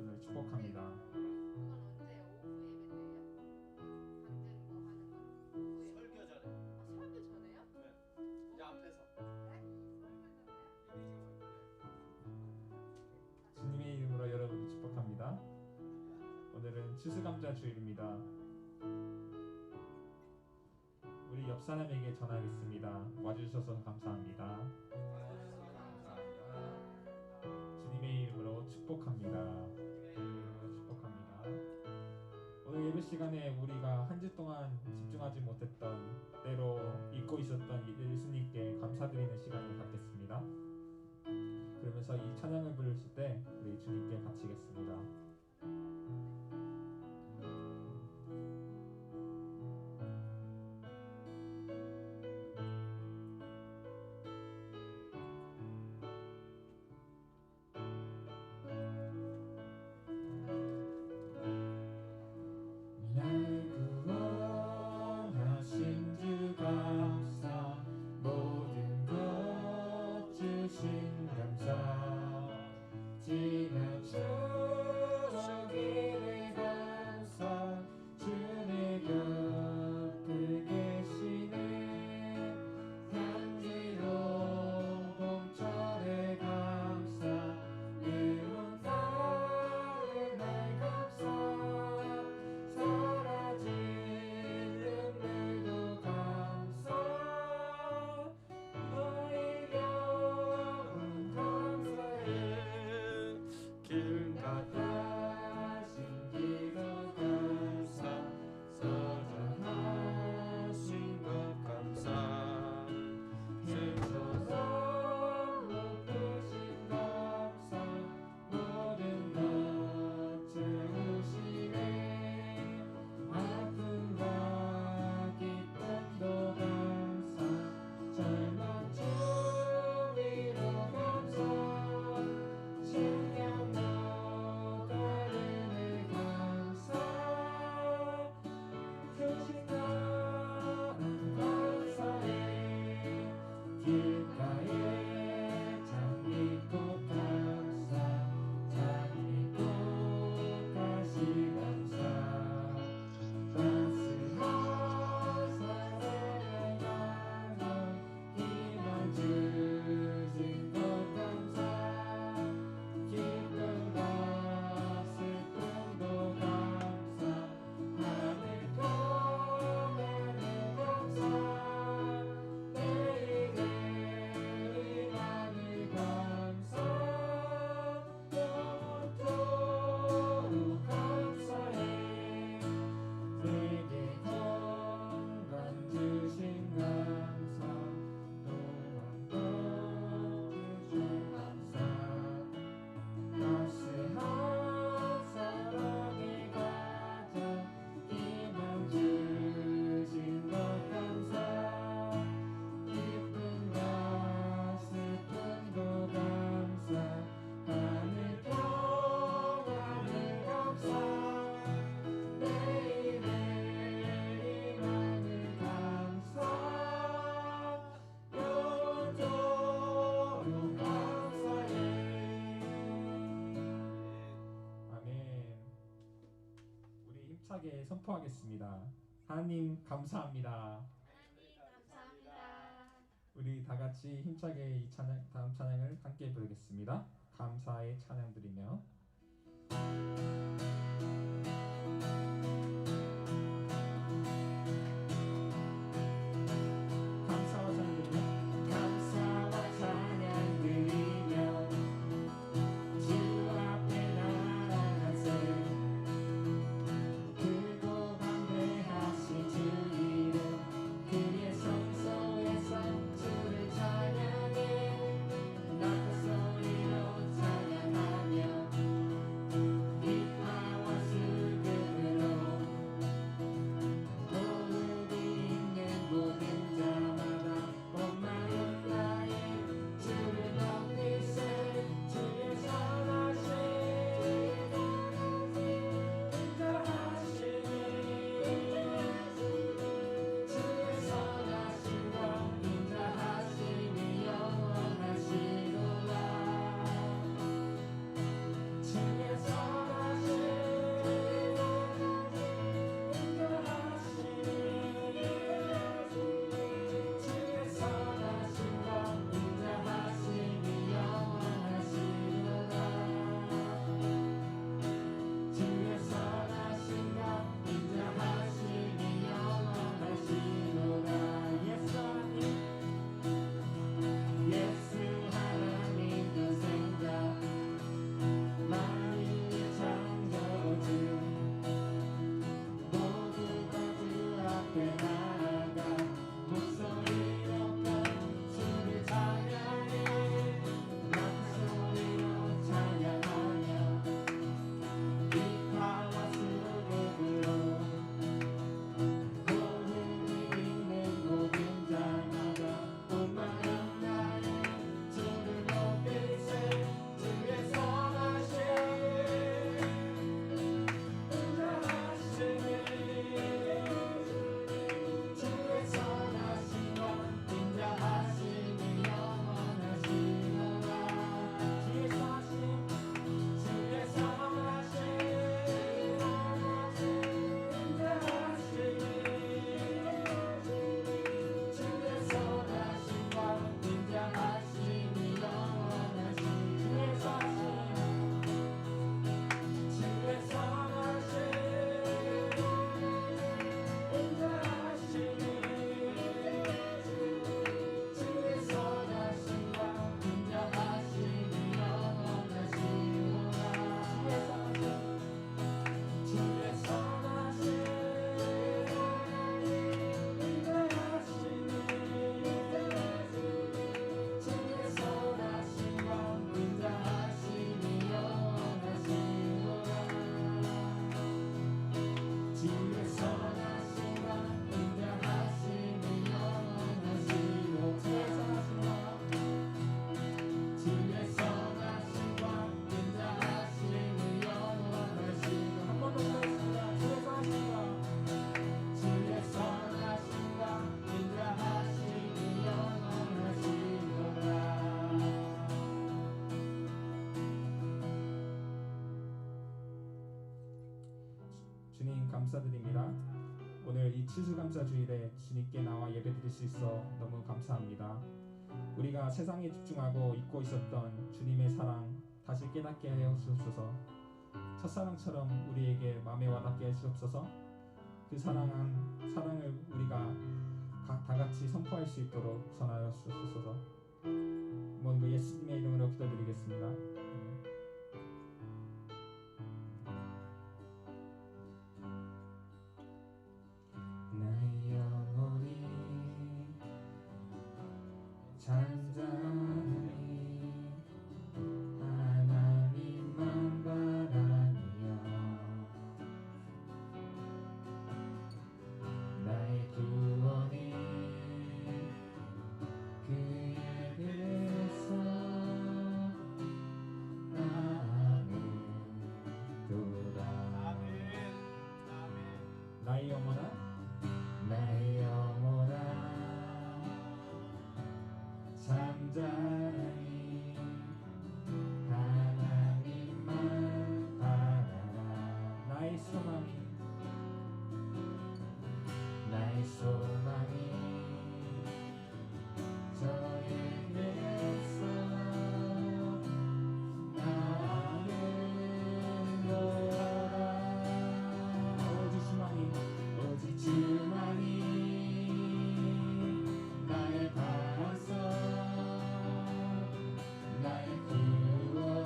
여러분을 축복합니다. 그건 언제 오후 예배 때예요? 강제로 뭐 하는 건 오후 예배. 설교 전에. 아, 설교 전에요? 네. 이 앞에서. 네? 설교 전에요? 주님의 이름으로 여러분을 축복합니다. 오늘은 추수감자 주일입니다. 우리 옆 사람에게 전하겠습니다. 와주셔서 감사합니다. 주님의 이름으로 축복합니다. 축복합니다. 오늘 예배 시간에 우리가 한 주 동안 집중하지 못했던 때로 잊고 있었던 예수님께 감사드리는 시간을 갖겠습니다. 그러면서 이 찬양을 부르실 때 우리 주님께 바치겠습니다. 날 구원하신 주 감사, 모든 것 주신 감사, 지난 추억이네 감사, 주의 곁에 계시네, 향기로운 봄철에 감사, 의문 닿은 날 감사, 사라진 눈물도 감사, 너의 영원 감사해, 길 같아신 기도 감사, 서장하신 것 감사, 승소서 높으신 감사, 모든 것 채우시네, 아픔과 기쁨도 감사, 절망 중 위로 감사, 신령도 다르네 감사, 주신 나는 감사해, 길가에 장미꽃 감사, 장미꽃 다시 감사, 따스한 사랑의 나눠 희망 주신 것 감사, 기쁨과 슬픔도 감사, 하늘 평안을 감사, 내일을 감사, 영원토록 감사해, 내게 건강 주신 감사, 또한 주신 감사, 따스한 사랑의 가장 희망 주신 것 감사, 기쁨과 슬픔도 감사, 하늘 평안을 감사, 내일의 희망을 감사, 영원토록 감사해. 아멘. 우리 힘차게 선포하겠습니다. 하나님 감사합니다. 하나님 감사합니다. 우리 다 같이 힘차게 이 찬양, 다음 찬양을 함께 부르겠습니다. 감사의 찬양 드리며 감사와 찬양 드리며 감사와 찬양 드리며 주 앞에 나아가세, 크고 담대하신 주 이름, 그의 성소에서 주를 찬양해, 낙한 소리로 찬양하며 기뻐와 감사드립니다. 오늘 이 추수감사주일에 주님께 나와 예배드릴 수 있어 너무 감사합니다. 우리가 세상에 집중하고 잊고 있었던 주님의 사랑 다시 깨닫게 하여 주옵소서. 첫사랑처럼 우리에게 마음에 와닿게 하시옵소서. 그 사랑을 우리가 다 같이 선포할 수 있도록 전하여 주옵소서. 모든 예수님의 이름으로 기도드리겠습니다. 나의 영혼이 잠잠히 하나님만 바라며 나의 구원이 그에게서 나누도다. 나의 영혼아 나의 영혼아 잠잠히 하나님만 바라라. 나의 소망이 저에게서 나누노라. 오직 주만이 나의 반석 나의 구원이시니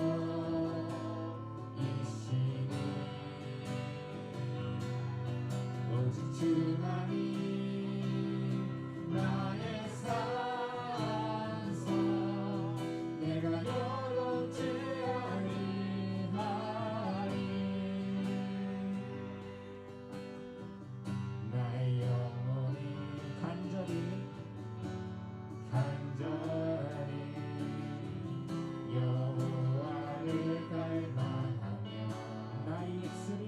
오직 주만이 나의 산성 내가 요동치 아니하리. 나의 영혼이 간절히 여호와를 갈망하며 나의 입술이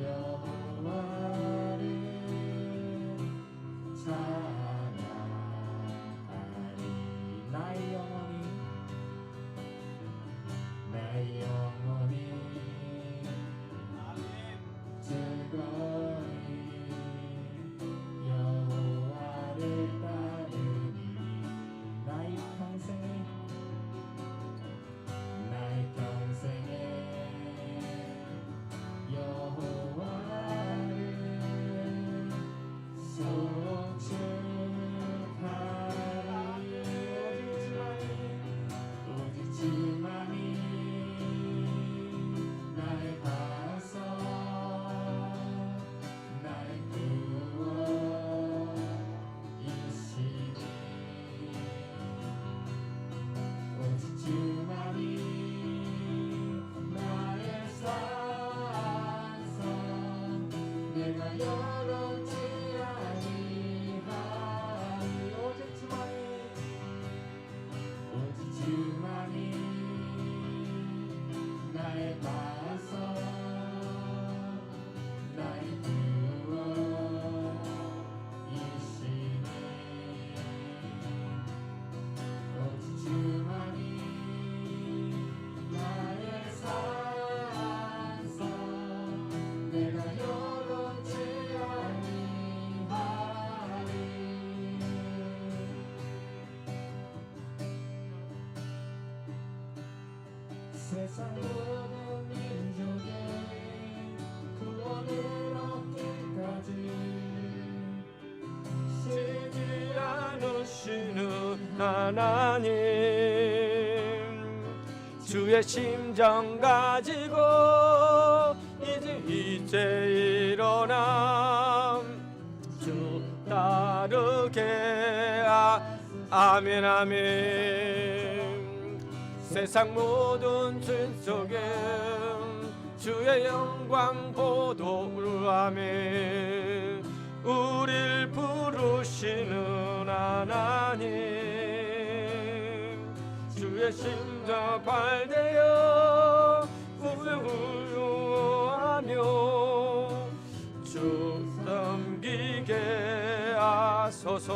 여호와를 찬양하리. 나의 영혼이 즐거이 여호와를 따르니 나의 평생에 여호와를 송축하리. 오직 주만이 나의 반석 나의 구원이시니 오직 주만이 나의 산성 내가 요동치 아니하리. 오직 주만이 나의 반석 나의 구원이시니 오직 주만이 나의 산성 내가 요동치 아니하리. 세상 모든 민족의 구원을 얻기까지 쉬지 않으시는 하나님 주의 심정 가지고 이제 일어나 주 따르게 아멘 아멘. 세상 모든 죄 속에 주의 영광 보도록 아멘. 우릴 부르시는 하나님 주의 심장 발대어 우유하며 주 섬기게 하소서.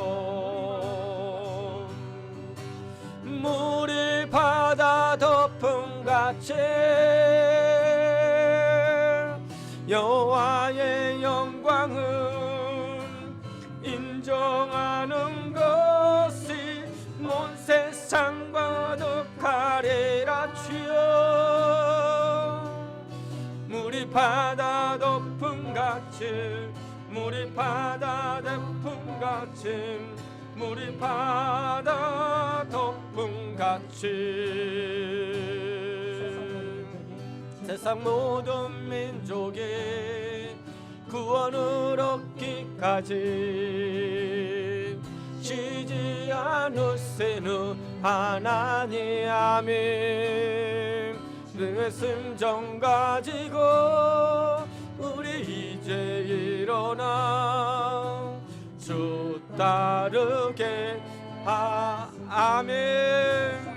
물이 바다 덮은 같이 여호와의 영광은 인정하는 것이 온 세상과 덕하리라 주여. 물이 바다 덮음같이 물이 바다 덮음같이 물이 바다 덮음같이 세상 모든 민족이 구원을 얻기까지 쉬지 않으세는 하나님. 아멘. 그 심정 가지고 우리 이제 일어나 주 따르게 아멘.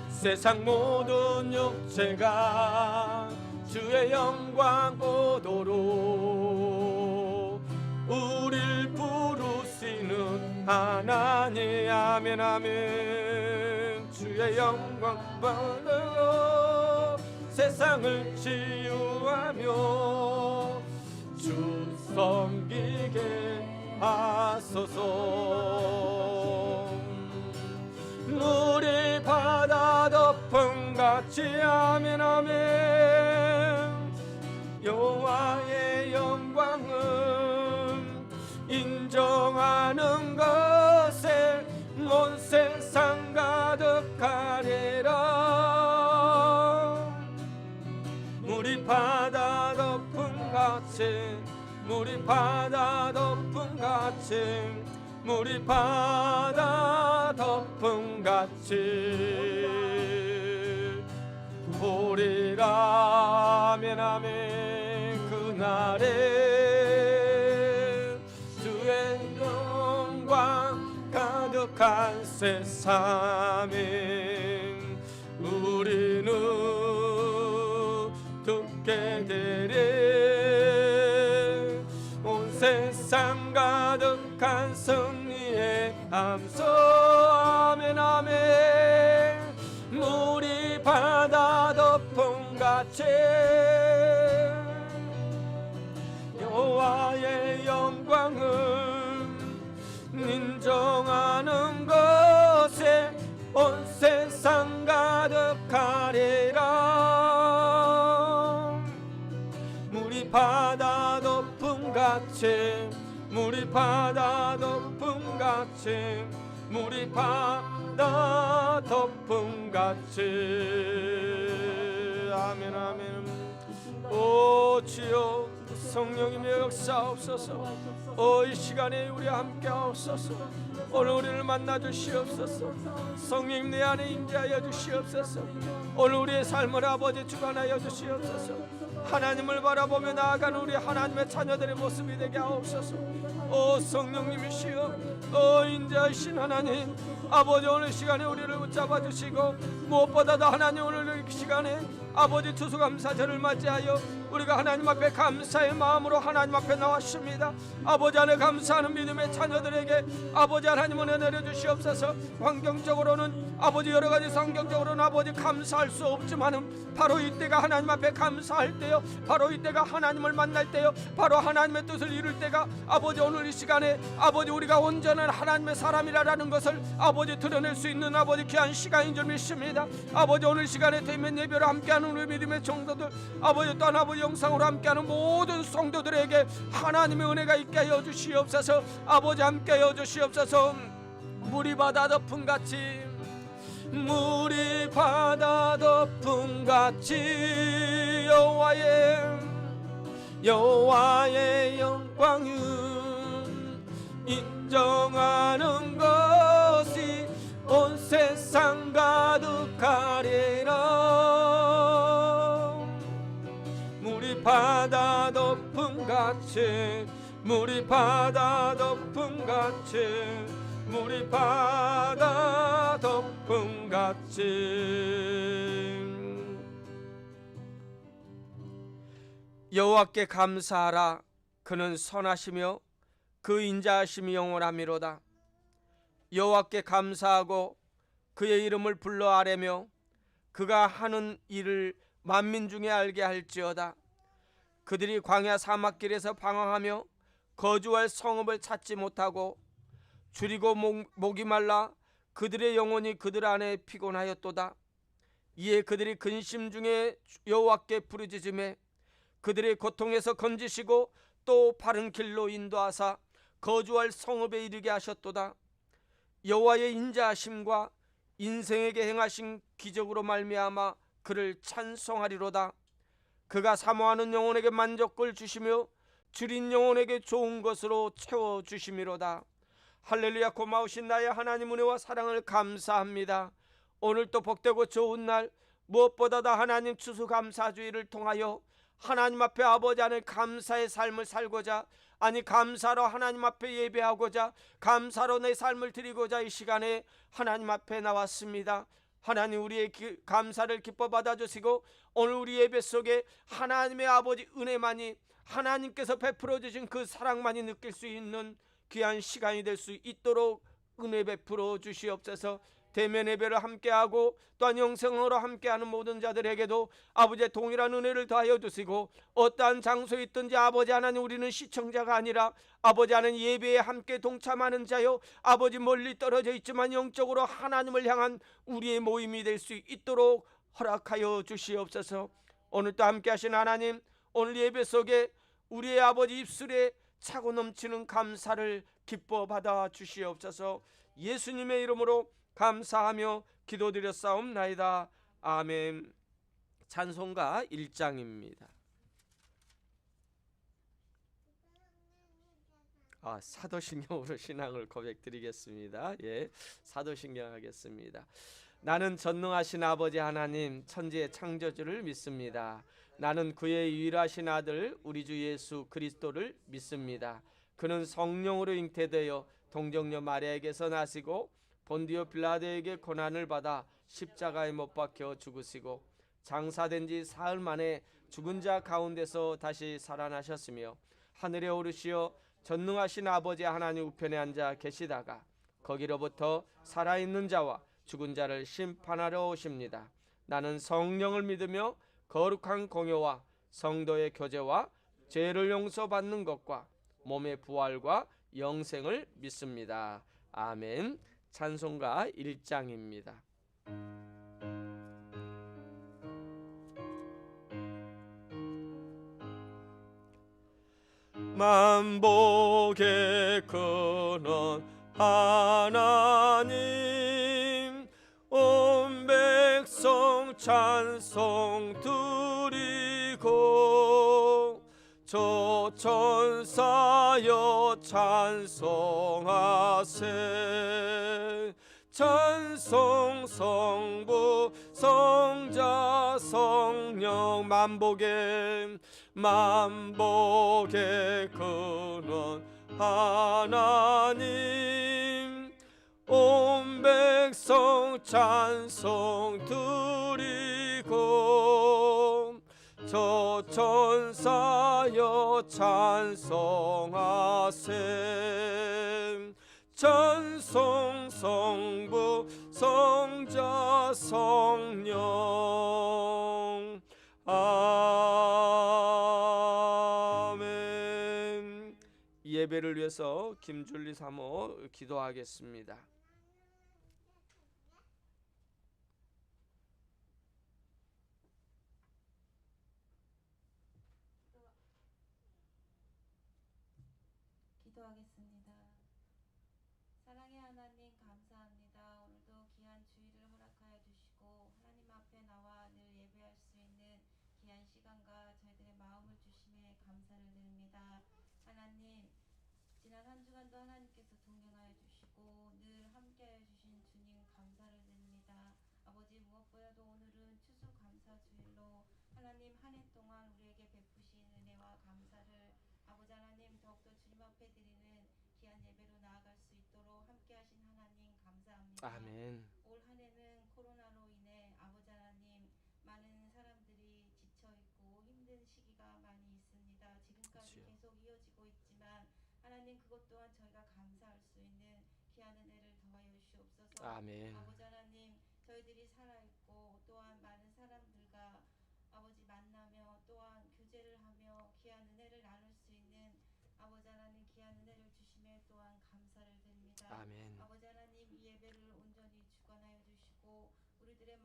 세상 모든 육체가 주의 영광 보도록 우릴 부르시는 하나님. 아멘 아멘. 주의 영광 보도록 세상을 치유하며 주 섬기게 하소서. 물이 바다 덮음같이 아멘 아멘. 여호와의 영광은 인정하는 것에 온 세상 가득하리라. 물이 바다 덮음같이 물이 바다 덮음같이 물이 바다 덮음같이 보리라. 아멘 아멘. 그날에 주의 영광 가득한 세상에 우리는 듣게 되리. 온 세상 가득한 승리의 함성. 아멘 아멘. 물이 바다 덮음같이 여호와의 영광은 인정하는 것에 온 세상 가득하리라. 물이 바다 덮음같이 물이 바다 덮음같이 물이 바다 덮음같이 아멘 아멘. 오 주여 성령님의 역사옵소서. 이 시간에 우리 함께 하옵소서. 오늘 우리를 만나 주시옵소서. 성령님 내 안에 임재하여 주시옵소서. 오늘 우리의 삶을 아버지 주관하여 주시옵소서. 하나님을 바라보며 나아가는 우리 하나님의 자녀들의 모습이 되게 하옵소서. 오 성령님이시여 인자하신 하나님 아버지, 오늘 시간에 우리를 붙잡아 주시고 무엇보다도 하나님 오늘 이 시간에 아버지 추수감사절을 맞이하여 우리가 하나님 앞에 감사의 마음으로 하나님 앞에 나왔습니다. 아버지 안에 감사하는 믿음의 자녀들에게 아버지 하나님 은혜 내려주시옵소서. 환경적으로는 아버지 여러가지 성경적으로는 아버지 감사할 수 없지만은 바로 이때가 하나님 앞에 감사할 때요, 바로 이때가 하나님을 만날 때요, 바로 하나님의 뜻을 이룰 때가 아버지 오늘 이 시간에 아버지 우리가 온전한 하나님의 사람이라는 것을 아버지 드러낼 수 있는 아버지 귀한 시간인 줄 믿습니다. 아버지 오늘 시간에 대면 예배로 함께하는 우리 믿음의 성도들, 아버지 또한 아버지 영상으로 함께하는 모든 성도들에게 하나님의 은혜가 있게 하여 주시옵소서. 아버지 함께하여 주시옵소서. 물이 바다 덮음같이 물이 바다 덮음같이 여호와의 영광은 인정하는 것이 온 세상 가득하리라. 물이 바다 덮음같이 물이 바다 덮음같이 물이 바다 덮음같이 여호와께 감사하라. 그는 선하시며 그 인자하심이 영원하미로다. 여호와께 감사하고 그의 이름을 불러 아뢰며 그가 하는 일을 만민 중에 알게 할지어다. 그들이 광야 사막길에서 방황하며 거주할 성읍을 찾지 못하고 줄이고 목이 말라 그들의 영혼이 그들 안에 피곤하였도다. 이에 그들이 근심 중에 여호와께 부르짖음에 그들의 고통에서 건지시고 또 바른 길로 인도하사 거주할 성읍에 이르게 하셨도다. 여호와의 인자하심과 인생에게 행하신 기적으로 말미암아 그를 찬송하리로다. 그가 사모하는 영혼에게 만족을 주시며 줄인 영혼에게 좋은 것으로 채워주심이로다. 할렐루야. 고마우신 나의 하나님 은혜와 사랑을 감사합니다. 오늘 또 복되고 좋은 날, 무엇보다도 하나님 추수감사주의를 통하여 하나님 앞에 아버지 안에 감사의 삶을 살고자, 아니 감사로 하나님 앞에 예배하고자, 감사로 내 삶을 드리고자 이 시간에 하나님 앞에 나왔습니다. 하나님, 우리의 감사를 기뻐 받아주시고 오늘 우리 예배 속에 하나님의 아버지 은혜만이, 하나님께서 베풀어 주신 그 사랑만이 느낄 수 있는 귀한 시간이 될 수 있도록 은혜 베풀어 주시옵소서. 대면 예배를 함께하고 또한 영성으로 함께하는 모든 자들에게도 아버지의 동일한 은혜를 더하여 주시고, 어떠한 장소에 있든지 아버지 하나님, 우리는 시청자가 아니라 아버지 하나님 예배에 함께 동참하는 자요, 아버지 멀리 떨어져 있지만 영적으로 하나님을 향한 우리의 모임이 될 수 있도록 허락하여 주시옵소서. 오늘 또 함께 하신 하나님, 오늘 예배 속에 우리의 아버지 입술에 차고 넘치는 감사를 기뻐 받아 주시옵소서. 예수님의 이름으로 감사하며 기도드렸사옵나이다. 아멘. 찬송가 1장입니다. 사도신경으로 신앙을 고백드리겠습니다. 사도신경 하겠습니다. 나는 전능하신 아버지 하나님, 천지의 창조주를 믿습니다. 나는 그의 유일하신 아들 우리 주 예수 그리스도를 믿습니다. 그는 성령으로 잉태되어 동정녀 마리아에게서 나시고 본디오 빌라도에게 고난을 받아 십자가에 못 박혀 죽으시고 장사된 지 사흘 만에 죽은 자 가운데서 다시 살아나셨으며 하늘에 오르시어 전능하신 아버지 하나님 우편에 앉아 계시다가 거기로부터 살아있는 자와 죽은 자를 심판하러 오십니다. 나는 성령을 믿으며 거룩한 공효와 성도의 교제와 죄를 용서받는 것과 몸의 부활과 영생을 믿습니다. 아멘. 찬송가 1장입니다. 만복의 근원 하나님, 온 백성 찬송 드리고 조천사여 찬송하세. 찬송 성부 성자 성령, 만복의 근원 하나님, 온 백성 찬송 드리고 조천사여 찬송하세. 찬송 성부 성자 성령. 아멘. 이 예배를 위해서 김줄리 사모 기도하겠습니다. 기도하겠습니다. 사랑의 하나님, 감사합니다. 오늘도 귀한 주일을 허락하여 주시고 하나님 앞에 나와 늘 예배할 수 있는 귀한 시간과 저희들의 마음을 주심에 감사를 드립니다. 하나님, 지난 한 주간도 하나님께서 동행하여 주시고 늘 함께하여 주신 주님 감사를 드립니다. 아버지, 무엇보다도 오늘은 추수감사주일로 하나님 한 해 동안 우리에게 베푸신 은혜와 감사를 아버지 하나님 더욱더 주님 앞에 드리는 귀한 예배로 나아갈 수 있도록 함께하신 하나님 감사합니다. 아멘. 올 한 해는 코로나로 인해 아버지 하나님 많은 사람들이 지쳐있고 힘든 시기가 많이 있습니다. 지금까지 그렇지요. 계속 이어지고 있지만 하나님, 그것 또한 저희가 감사할 수 있는 귀한 은혜를 더하여 주시옵소서. 아멘. 아버지 하나님, 저희들이 살아있고 또한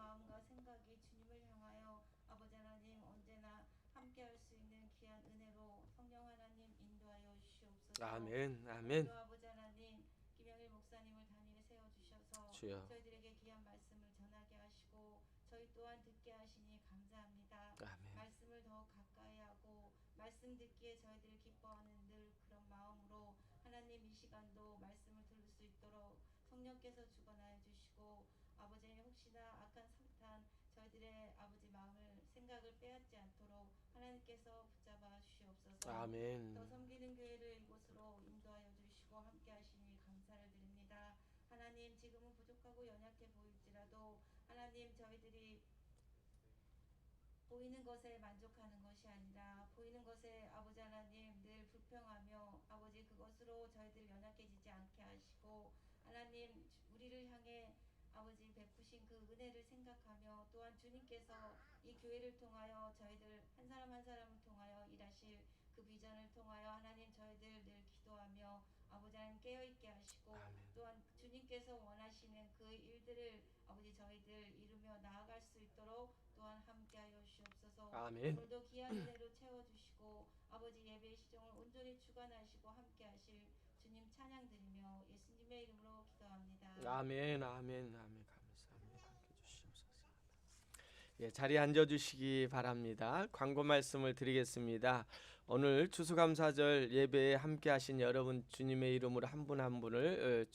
마음과 생각이 주님을 향하여 아버지 하나님 언제나 함께할 수 있는 귀한 은혜로 성령 하나님 인도하여 주시옵소서. 아멘. 아멘. 또 아버지 하나님 김영일 목사님을 단위에 세워 주셔서 주여. 저희들에게 귀한 말씀을 전하게 하시고 저희 또한 듣게 하시니 감사합니다. 아멘. 말씀을 더 가까이 하고 말씀 듣기에 저희들을 기뻐하는 늘 그런 마음으로 하나님 이 시간도 말씀을 들을 수 있도록 성령께서 주관하여 주시고 아버지 혹시나 악한 사탄 저희들의 아버지 마음을 생각을 빼앗지 않도록 하나님께서 붙잡아 주시옵소서. 아멘. 더 섬기는 교회를 이곳으로 인도하여 주시고 함께 하시니 감사를 드립니다. 하나님 지금은 부족하고 연약해 보일지라도 하나님 저희들이 보이는 것에 만족하는 것이 아니라 보이는 것에 아버지 하나님 늘 불평하며 아버지 그것으로 저희들 연약해지지 않게 하시고 하나님 우리를 향해 아버지 베푸신 그 은혜를 생각하며 또한 주님께서 이 교회를 통하여 저희들 한 사람 한 사람을 통하여 일하실 그 비전을 통하여 하나님 저희들 늘 기도하며 아버지 하나님 깨어있게 하시고 아멘. 또한 주님께서 원하시는 그 일들을 아버지 저희들 이루며 나아갈 수 있도록 또한 함께하여 주시옵소서. 아멘. 오늘도 귀한 은혜로 채워주시고 아버지 예배의 시정을 온전히 주관하시고 함께하실 주님 찬양드리며 예수님의 이름으로 기도합니다. 아멘. 아멘. 아멘. 감사합니다. 함께 주시옵소서. 예, 자리에 앉아 주시기 바랍니다. 광고 말씀을 드리겠습니다. 오늘 추수감사절 예배에 함께 하신 여러분 주님의 이름으로 한 분 한 분을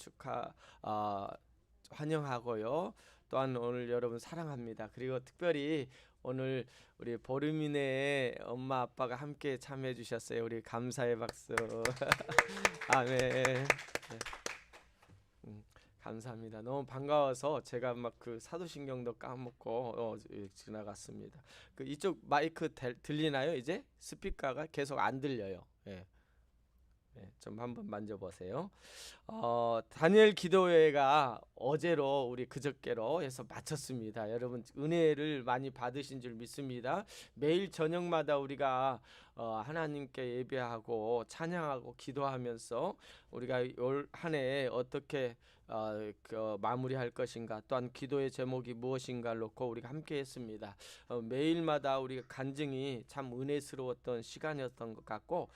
환영하고요. 또한 오늘 여러분 사랑합니다. 그리고 특별히 오늘 우리 보름이네 엄마 아빠가 함께 참여해 주셨어요. 우리 감사의 박수. 아멘. 네. 감사합니다. 너무 반가워서 제가 막 그 사도신경도 까먹고 지나갔습니다. 그 이쪽 마이크 들리나요? 이제 스피커가 계속 안 들려요. 예. 네, 좀 한번 만져보세요. 다니엘 기도회가 어제로 우리 그저께로 해서 마쳤습니다. 여러분 은혜를 많이 받으신 줄 믿습니다. 매일 저녁마다 우리가 하나님께 예배하고 찬양하고 기도하면서 우리가 올 한 해 어떻게 마무리할 것인가 또한 기도의 제목이 무엇인가를 놓고 우리가 함께 했습니다. 매일마다 우리가 간증이 참 은혜스러웠던 시간이었던 것 같고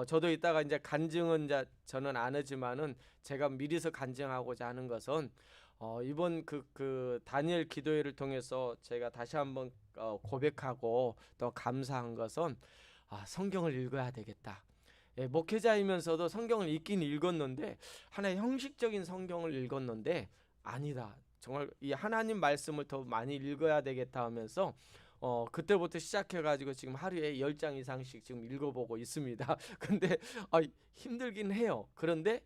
저도 이따가 이제 간증은 이제 저는 안 하지만은 제가 미리서 간증하고자 하는 것은 이번 그 다니엘 기도회를 통해서 제가 다시 한번 고백하고 또 감사한 것은 성경을 읽어야 되겠다. 예, 목회자이면서도 성경을 읽긴 읽었는데 하나의 형식적인 성경을 읽었는데 아니다. 정말 이 하나님 말씀을 더 많이 읽어야 되겠다 하면서 그때부터 시작해가지고 지금 하루에 10장 이상씩 지금 읽어보고 있습니다. 근데 힘들긴 해요. 그런데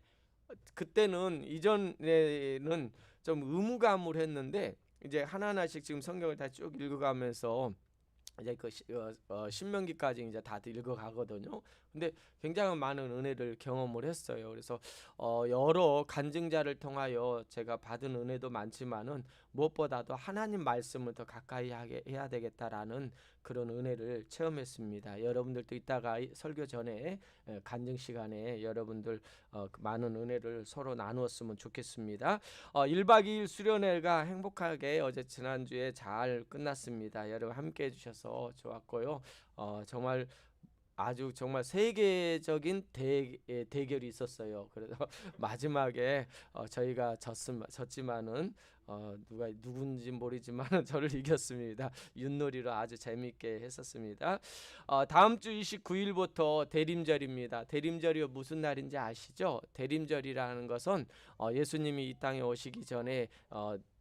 그때는 이전에는 좀 의무감으했는데 이제 하나하나씩 지금 성경을 다 쭉 읽어가면서 이제 그 신명기까지 이제 다 읽어가거든요. 근데 굉장히 많은 은혜를 경험을 했어요. 그래서 여러 간증자를 통하여 제가 받은 은혜도 많지만은 무엇보다도 하나님 말씀을 더 가까이 하게 해야 되겠다라는 그런 은혜를 체험했습니다. 여러분들도 이따가 설교 전에 간증 시간에 여러분들 많은 은혜를 서로 나누었으면 좋겠습니다. 1박 2일 수련회가 행복하게 어제 지난주에 잘 끝났습니다. 여러분 함께 해주셔서 좋았고요. 정말 아주 정말 세계적인 대결이 있었어요. 그래서 마지막에 저희가 졌지만은 누군지 모르지만 저를 이겼습니다. 윷놀이로 아주 재미있게 했었습니다. 다음 주 29일부터 대림절입니다. 대림절이 무슨 날인지 아시죠? 대림절이라는 것은 예수님이 이 땅에 오시기 전에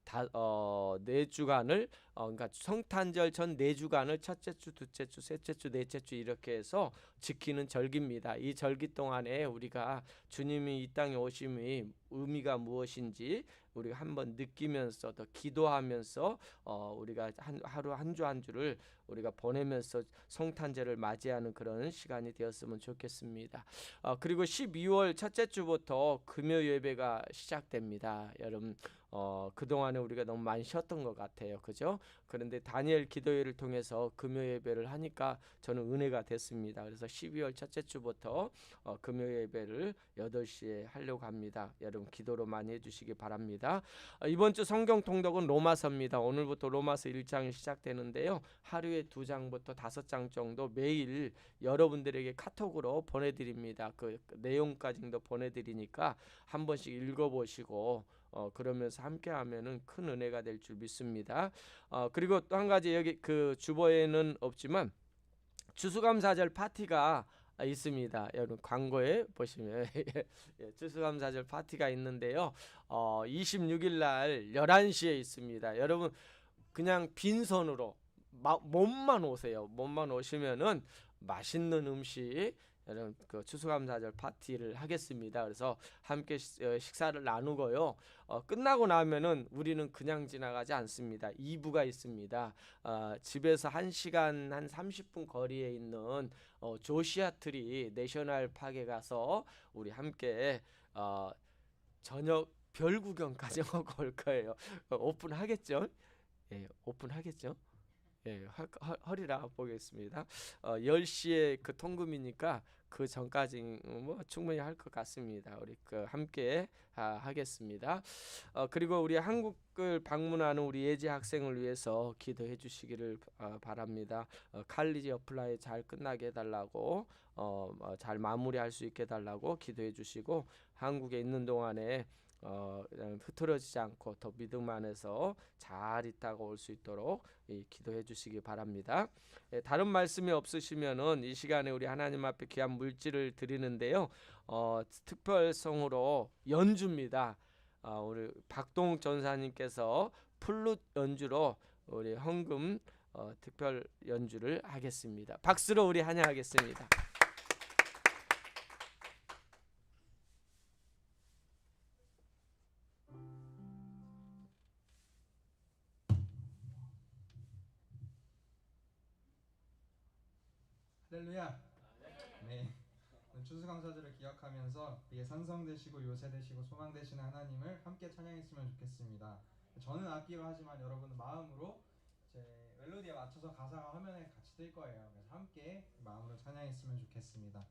4주간을 그러니까 성탄절 전 4주간을 첫째 주, 둘째 주, 셋째 주, 넷째 주 이렇게 해서 지키는 절기입니다. 이 절기 동안에 우리가 주님이 이 땅에 오심의 의미가 무엇인지 우리가 한번 느끼면서 더 기도하면서 우리가 하루 한 주 한 주를 우리가 보내면서 성탄절을 맞이하는 그런 시간이 되었으면 좋겠습니다. 그리고 12월 첫째 주부터 금요 예배가 시작됩니다. 여러분 그동안에 우리가 너무 많이 쉬었던 것 같아요. 그죠? 그런데 다니엘 기도회를 통해서 금요 예배를 하니까 저는 은혜가 됐습니다. 그래서 12월 첫째 주부터 금요 예배를 8시에 하려고 합니다. 여러분 기도로 많이 해주시기 바랍니다. 이번 주 성경 통독은 로마서입니다. 오늘부터 로마서 1장이 시작되는데요. 하루에 2장부터 5장 정도 매일 여러분들에게 카톡으로 보내드립니다. 그 내용까지도 보내드리니까 한 번씩 읽어보시고 그러면서 함께하면은 큰 은혜가 될 줄 믿습니다. 그리고 또 한 가지 여기 그 주보에는 없지만 추수감사절 파티가 있습니다. 여러분 광고에 보시면 추수감사절 파티가 있는데요. 26일 날 11시에 있습니다. 여러분 그냥 빈손으로 몸만 오세요. 몸만 오시면은 맛있는 음식 여러분 그 추수감사절 파티를 하겠습니다. 그래서 함께 식사를 나누고요. 끝나고 나면은 우리는 그냥 지나가지 않습니다. 2부가 있습니다. 집에서 1시간 한 30분 거리에 있는 조시아 트리 내셔널 파크에 가서 우리 함께 저녁 별 구경까지 하고 올 거예요. 오픈하겠죠? 예, 오픈하겠죠? 예, 허리라 보겠습니다. 10시에 그 통금이니까 그 전까지 뭐 충분히 할 것 같습니다. 우리 그 함께 하겠습니다. 그리고 우리 한국을 방문하는 우리 예지 학생을 위해서 기도해 주시기를 바랍니다. 칼리지 어플라이 잘 끝나게 해달라고 잘 마무리할 수 있게 해달라고 기도해 주시고 한국에 있는 동안에 흐트러지지 않고 더 믿음 안에서 잘 있다가 올 수 있도록 기도해 주시기 바랍니다. 다른 말씀이 없으시면은 이 시간에 우리 하나님 앞에 귀한 물질을 드리는데요. 특별성으로 연주입니다. 우리 박동욱 전사님께서 플룻 연주로 우리 헌금 특별 연주를 하겠습니다. 박수로 우리 환영하겠습니다. 할렐루야. 네. 추수감사절을 기억하면서 우리의 산성 되시고 요새 되시고 소망 되시는 하나님을 함께 찬양했으면 좋겠습니다. 저는 악기로 하지만 여러분은 마음으로 제 멜로디에 맞춰서 가사가 화면에 같이 뜰 거예요. 그래서 함께 마음으로 찬양했으면 좋겠습니다.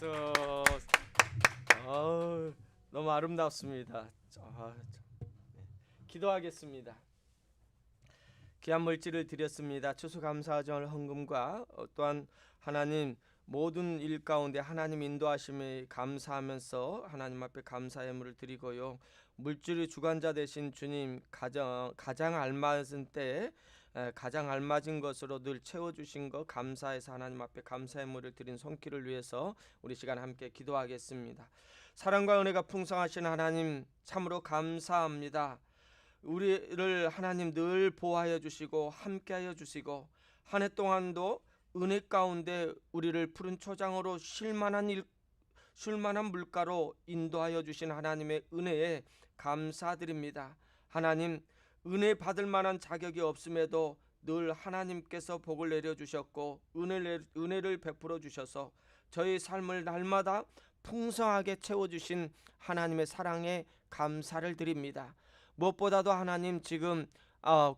박수. 너무 아름답습니다. 기도하겠습니다. 귀한 물질을 드렸습니다. 추수감사절 헌금과 또한 하나님 모든 일 가운데 하나님 인도하심에 감사하면서 하나님 앞에 감사 예물을 드리고요. 물질의 주관자 되신 주님 가장 알맞은 때에 가장 알맞은 것으로 늘 채워주신 것 감사해서 하나님 앞에 감사 예물을 드린 손길을 위해서 우리 시간 함께 기도하겠습니다. 사랑과 은혜가 풍성하신 하나님 참으로 감사합니다. 우리를 하나님 늘 보호하여 주시고 함께하여 주시고 한 해 동안도 은혜 가운데 우리를 푸른 초장으로 쉴만한 물가로 인도하여 주신 하나님의 은혜에 감사드립니다. 하나님 은혜 받을 만한 자격이 없음에도 늘 하나님께서 복을 내려주셨고 은혜를 베풀어 주셔서 저희 삶을 날마다 풍성하게 채워주신 하나님의 사랑에 감사를 드립니다. 무엇보다도 하나님 지금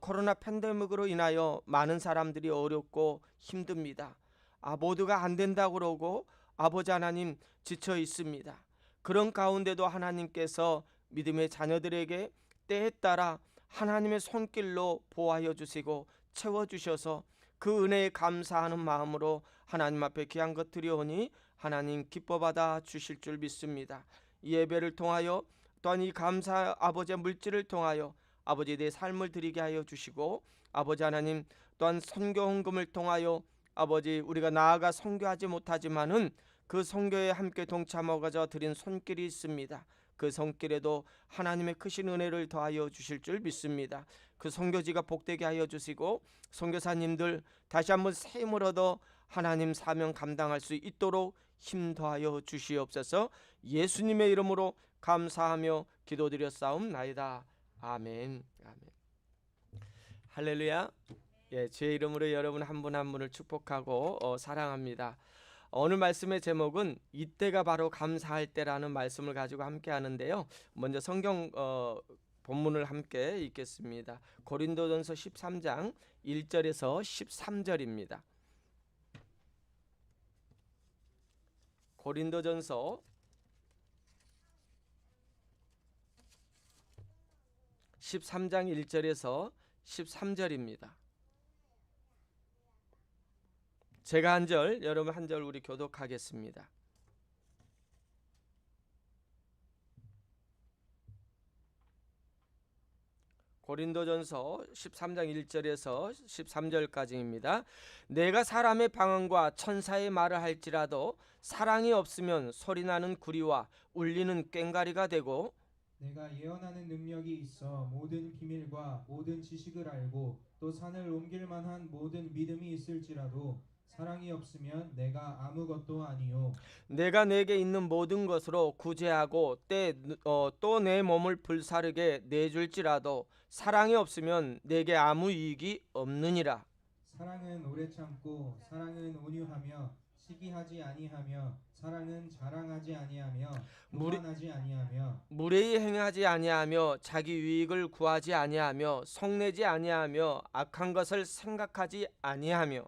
코로나 팬데믹으로 인하여 많은 사람들이 어렵고 힘듭니다. 모두가 안 된다고 그러고 아버지 하나님 지쳐 있습니다. 그런 가운데도 하나님께서 믿음의 자녀들에게 때에 따라 하나님의 손길로 보호하여 주시고 채워주셔서 그 은혜에 감사하는 마음으로 하나님 앞에 귀한 것 드려오니 하나님 기뻐받아 주실 줄 믿습니다. 이 예배를 통하여 또한 이 감사 아버지의 물질을 통하여 아버지 내 삶을 드리게 하여 주시고 아버지 하나님 또한 선교 헌금을 통하여 아버지 우리가 나아가 선교하지 못하지만은 그 선교에 함께 동참하고자 드린 손길이 있습니다. 그 손길에도 하나님의 크신 은혜를 더하여 주실 줄 믿습니다. 그 선교지가 복되게 하여 주시고 선교사님들 다시 한번 새 힘을 얻어 하나님 사명 감당할 수 있도록 힘 더하여 주시옵소서. 예수님의 이름으로 감사하며 기도드렸사옵나이다. 아멘. 아멘. 할렐루야. 제 이름으로 여러분 한 분 한 분을 축복하고 사랑합니다. 오늘 말씀의 제목은 이때가 바로 감사할 때라는 말씀을 가지고 함께 하는데요. 먼저 성경 본문을 함께 읽겠습니다. 고린도전서 13장 1절에서 13절입니다. 고린도전서 13장 1절에서 13절입니다. 제가 한 절, 여러분 한 절 우리 교독하겠습니다. 고린도전서 13장 1절에서 13절까지입니다. 내가 사람의 방언과 천사의 말을 할지라도 사랑이 없으면 소리나는 구리와 울리는 꽹과리가 되고 내가 예언하는 능력이 있어 모든 비밀과 모든 지식을 알고 또 산을 옮길 만한 모든 믿음이 있을지라도 사랑이 없으면 내가 아무것도 아니요. 내가 내게 있는 모든 것으로 구제하고 또 내 몸을 불사르게 내줄지라도 사랑이 없으면 내게 아무 이익이 없느니라. 사랑은 오래 참고 사랑은 온유하며 시기하지 아니하며 사랑은 자랑하지 아니하며 교만하지 아니하며 무례히 행하지 아니하며 자기 유익을 구하지 아니하며 성내지 아니하며 악한 것을 생각하지 아니하며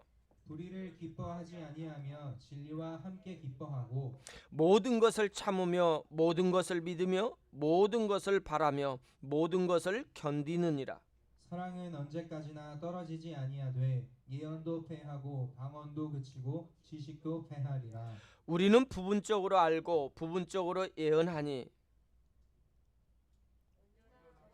불의를 기뻐하지 아니하며 진리와 함께 기뻐하고 모든 것을 참으며 모든 것을 믿으며 모든 것을 바라며 모든 것을 견디느니라. 사랑은 언제까지나 떨어지지 아니하되 예언도 패하고 방언도 그치고 지식도 패하리라. 우리는 부분적으로 알고 부분적으로 예언하니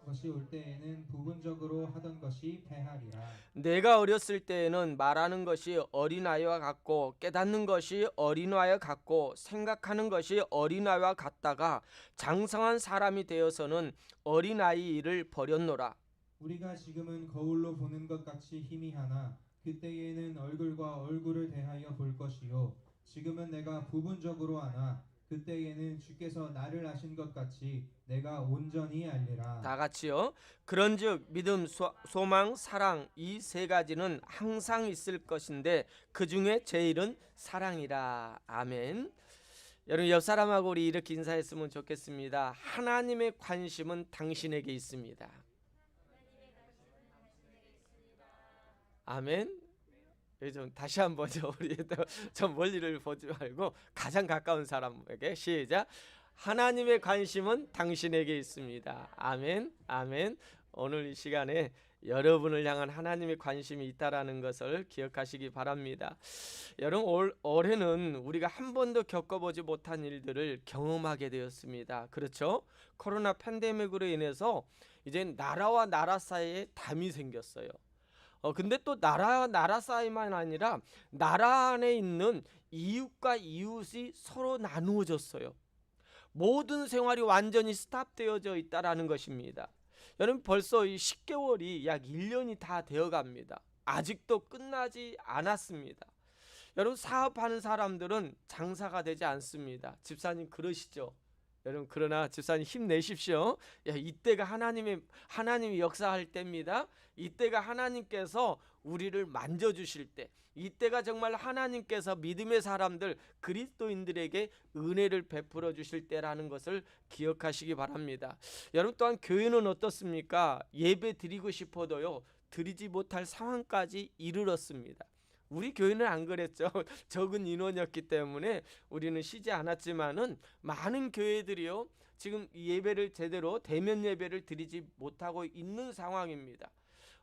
것이 올 때에는 부분적으로 하던 것이 패하리라. 내가 어렸을 때에는 말하는 것이 어린아이와 같고 깨닫는 것이 어린아이와 같고 생각하는 것이 어린아이와 같다가 장성한 사람이 되어서는 어린아이 일을 버렸노라. 우리가 지금은 거울로 보는 것 같이 희미하나 그때에는 얼굴과 얼굴을 대하여 볼 것이요 지금은 내가 부분적으로 아나 그때에는 주께서 나를 아신 것 같이 내가 온전히 알리라. 다 같이요. 그런즉 믿음, 소망, 사랑 이 세 가지는 항상 있을 것인데 그 중에 제일은 사랑이라. 아멘. 여러분 옆 사람하고 우리 이렇게 인사했으면 좋겠습니다. 하나님의 관심은 당신에게 있습니다. 아멘. 좀 다시 한번 우리 좀 멀리를 보지 말고 가장 가까운 사람에게 시작. 하나님의 관심은 당신에게 있습니다. 아멘, 아멘. 오늘 이 시간에 여러분을 향한 하나님의 관심이 있다라는 것을 기억하시기 바랍니다. 여러분, 올해는 우리가 한 번도 겪어보지 못한 일들을 경험하게 되었습니다. 그렇죠? 코로나 팬데믹으로 인해서 이제 나라와 나라 사이에 담이 생겼어요. 근데 또 나라와 나라 사이만 아니라 나라 안에 있는 이웃과 이웃이 서로 나누어졌어요. 모든 생활이 완전히 스탑되어져 있다라는 것입니다. 여러분, 벌써 이 10개월이 약 1년이 다 되어갑니다. 아직도 끝나지 않았습니다. 여러분, 사업하는 사람들은 장사가 되지 않습니다. 집사님 그러시죠? 여러분, 그러나 집사님 힘내십시오. 이때가 하나님이 역사할 때입니다. 이때가 하나님께서 우리를 만져주실 때, 이때가 정말 하나님께서 믿음의 사람들 그리스도인들에게 은혜를 베풀어 주실 때라는 것을 기억하시기 바랍니다. 여러분, 또한 교회는 어떻습니까? 예배 드리고 싶어도요, 드리지 못할 상황까지 이르렀습니다. 우리 교회는 안 그랬죠. 적은 인원이었기 때문에 우리는 쉬지 않았지만은 많은 교회들이요, 지금 예배를 제대로 대면 예배를 드리지 못하고 있는 상황입니다.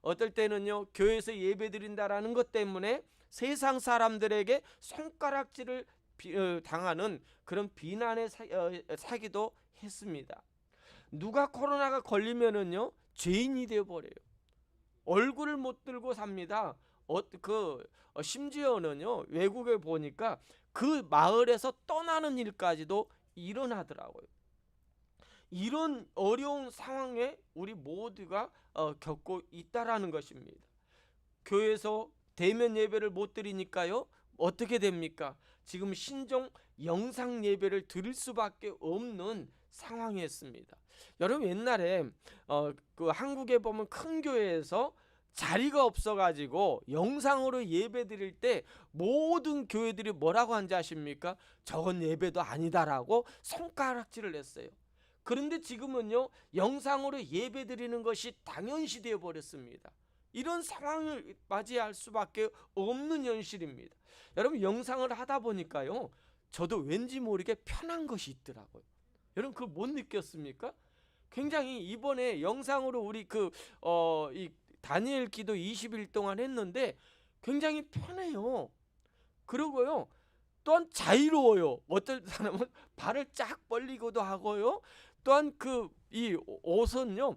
어떨 때는요, 교회에서 예배 드린다라는 것 때문에 세상 사람들에게 손가락질을 당하는 그런 비난의 사기도 했습니다. 누가 코로나가 걸리면은요, 죄인이 되어 버려요. 얼굴을 못 들고 삽니다. 심지어는요, 외국에 보니까 그 마을에서 떠나는 일까지도 일어나더라고요. 이런 어려운 상황에 우리 모두가 겪고 있다라는 것입니다. 교회에서 대면 예배를 못 드리니까요, 어떻게 됩니까? 지금 신종 영상 예배를 드릴 수밖에 없는 상황이었습니다. 여러분, 옛날에 그 한국에 보면 큰 교회에서 자리가 없어가지고 영상으로 예배 드릴 때 모든 교회들이 뭐라고 한지 아십니까? 저건 예배도 아니다라고 손가락질을 했어요. 그런데 지금은요, 영상으로 예배 드리는 것이 당연시 되어 버렸습니다. 이런 상황을 맞이할 수밖에 없는 현실입니다. 여러분, 영상을 하다 보니까요, 저도 왠지 모르게 편한 것이 있더라고요. 여러분, 그걸 못 느꼈습니까? 굉장히 이번에 영상으로 우리 이 다니엘 기도 20일 동안 했는데 굉장히 편해요. 그리고요, 또한 자유로워요. 어떤 사람은 발을 쫙 벌리고도 하고요, 또한 이 옷은요,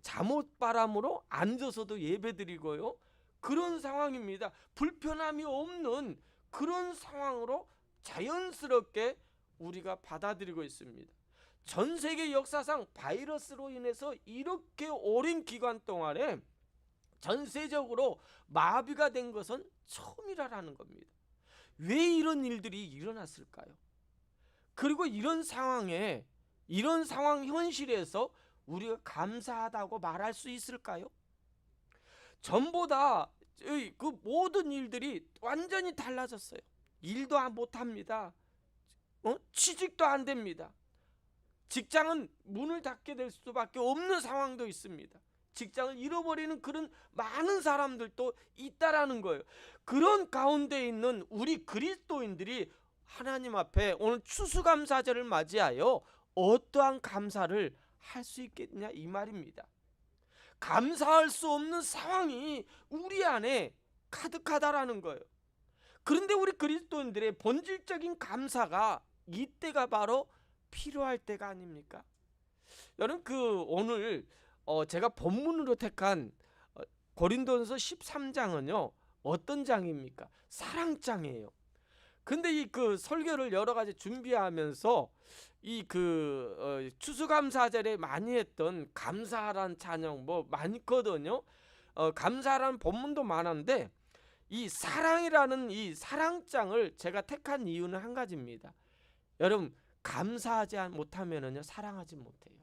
잠옷바람으로 앉아서도 예배드리고요, 그런 상황입니다. 불편함이 없는 그런 상황으로 자연스럽게 우리가 받아들이고 있습니다. 전 세계 역사상 바이러스로 인해서 이렇게 오랜 기간 동안에 전세적으로 마비가 된 것은 처음이라는 겁니다. 왜 이런 일들이 일어났을까요? 그리고 이런 상황 현실에서 우리가 감사하다고 말할 수 있을까요? 전보다 그 모든 일들이 완전히 달라졌어요. 일도 못합니다. 취직도 안 됩니다. 직장은 문을 닫게 될 수밖에 없는 상황도 있습니다. 직장을 잃어버리는 그런 많은 사람들도 있다라는 거예요. 그런 가운데 있는 우리 그리스도인들이 하나님 앞에 오늘 추수감사절을 맞이하여 어떠한 감사를 할 수 있겠냐, 이 말입니다. 감사할 수 없는 상황이 우리 안에 가득하다라는 거예요. 그런데 우리 그리스도인들의 본질적인 감사가 이때가 바로 필요할 때가 아닙니까? 여러분, 오늘 제가 본문으로 택한 고린도전서 13장은요 어떤 장입니까? 사랑장이에요. 근데 이 설교를 여러 가지 준비하면서 이 추수감사절에 많이 했던 감사하란 찬양 많거든요. 감사하란 본문도 많은데 이 사랑이라는 이 사랑장을 제가 택한 이유는 한 가지입니다. 여러분, 감사하지 못하면은요 사랑하지 못해요.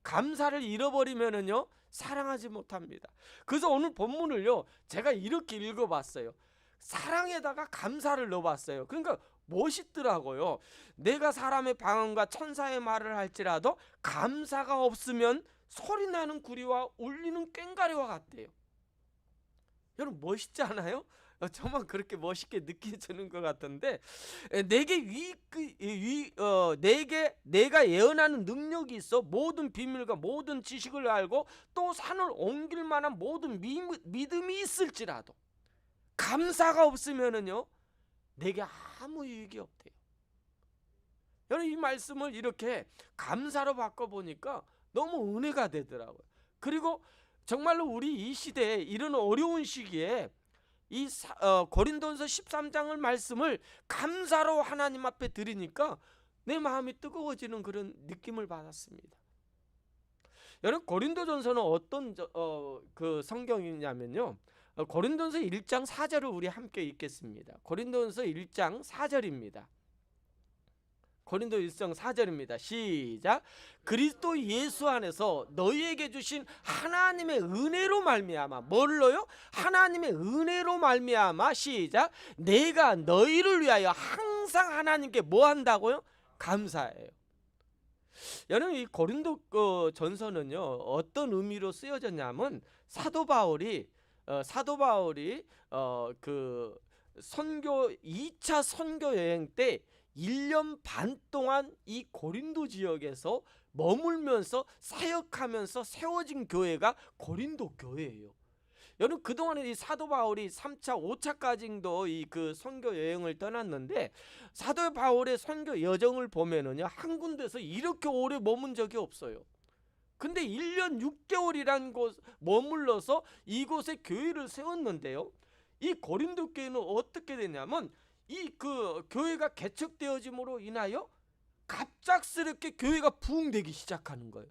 감사를 잃어버리면은요 사랑하지 못합니다. 그래서 오늘 본문을요 제가 이렇게 읽어봤어요. 사랑에다가 감사를 넣어봤어요. 그러니까 멋있더라고요. 내가 사람의 방언과 천사의 말을 할지라도 감사가 없으면 소리나는 구리와 울리는 꽹과리와 같대요. 여러분 멋있지 않아요? 정말 그렇게 멋있게 느껴지는 것 같은데, 내가 예언하는 능력이 있어 모든 비밀과 모든 지식을 알고 또 산을 옮길 만한 모든 믿음이 있을지라도 감사가 없으면은요 내게 아무 유익이 없대요. 여러분 이 말씀을 이렇게 감사로 바꿔보니까 너무 은혜가 되더라고요. 그리고 정말로 우리 이 시대에 이런 어려운 시기에 이 고린도전서 13장을 말씀을 감사로 하나님 앞에 드리니까 내 마음이 뜨거워지는 그런 느낌을 받았습니다. 여러분 고린도전서는 어떤 그 성경이냐면요, 고린도전서 1장 4절을 우리 함께 읽겠습니다. 고린도전서 1장 4절입니다. 고린도 1장 4절입니다. 시작. 그리스도 예수 안에서 너희에게 주신 하나님의 은혜로 말미암아, 뭘로요? 하나님의 은혜로 말미암아, 시작, 내가 너희를 위하여 항상 하나님께 뭐 한다고요? 감사해요. 여러분 이 고린도 전서는요 어떤 의미로 쓰여졌냐면 사도 바울이 그 선교 2차 선교 여행 때 1년 반 동안 이 고린도 지역에서 머물면서 사역하면서 세워진 교회가 고린도 교회예요. 여러분 그동안에 이 사도 바울이 3차 5차까지도 이 그 선교 여행을 떠났는데, 사도 바울의 선교 여정을 보면은요 한 군데서 이렇게 오래 머문 적이 없어요. 근데 1년 6개월이란 곳 머물러서 이곳에 교회를 세웠는데요, 이 고린도 교회는 어떻게 되냐면 이 그 교회가 개척되어짐으로 인하여 갑작스럽게 교회가 부흥되기 시작하는 거예요.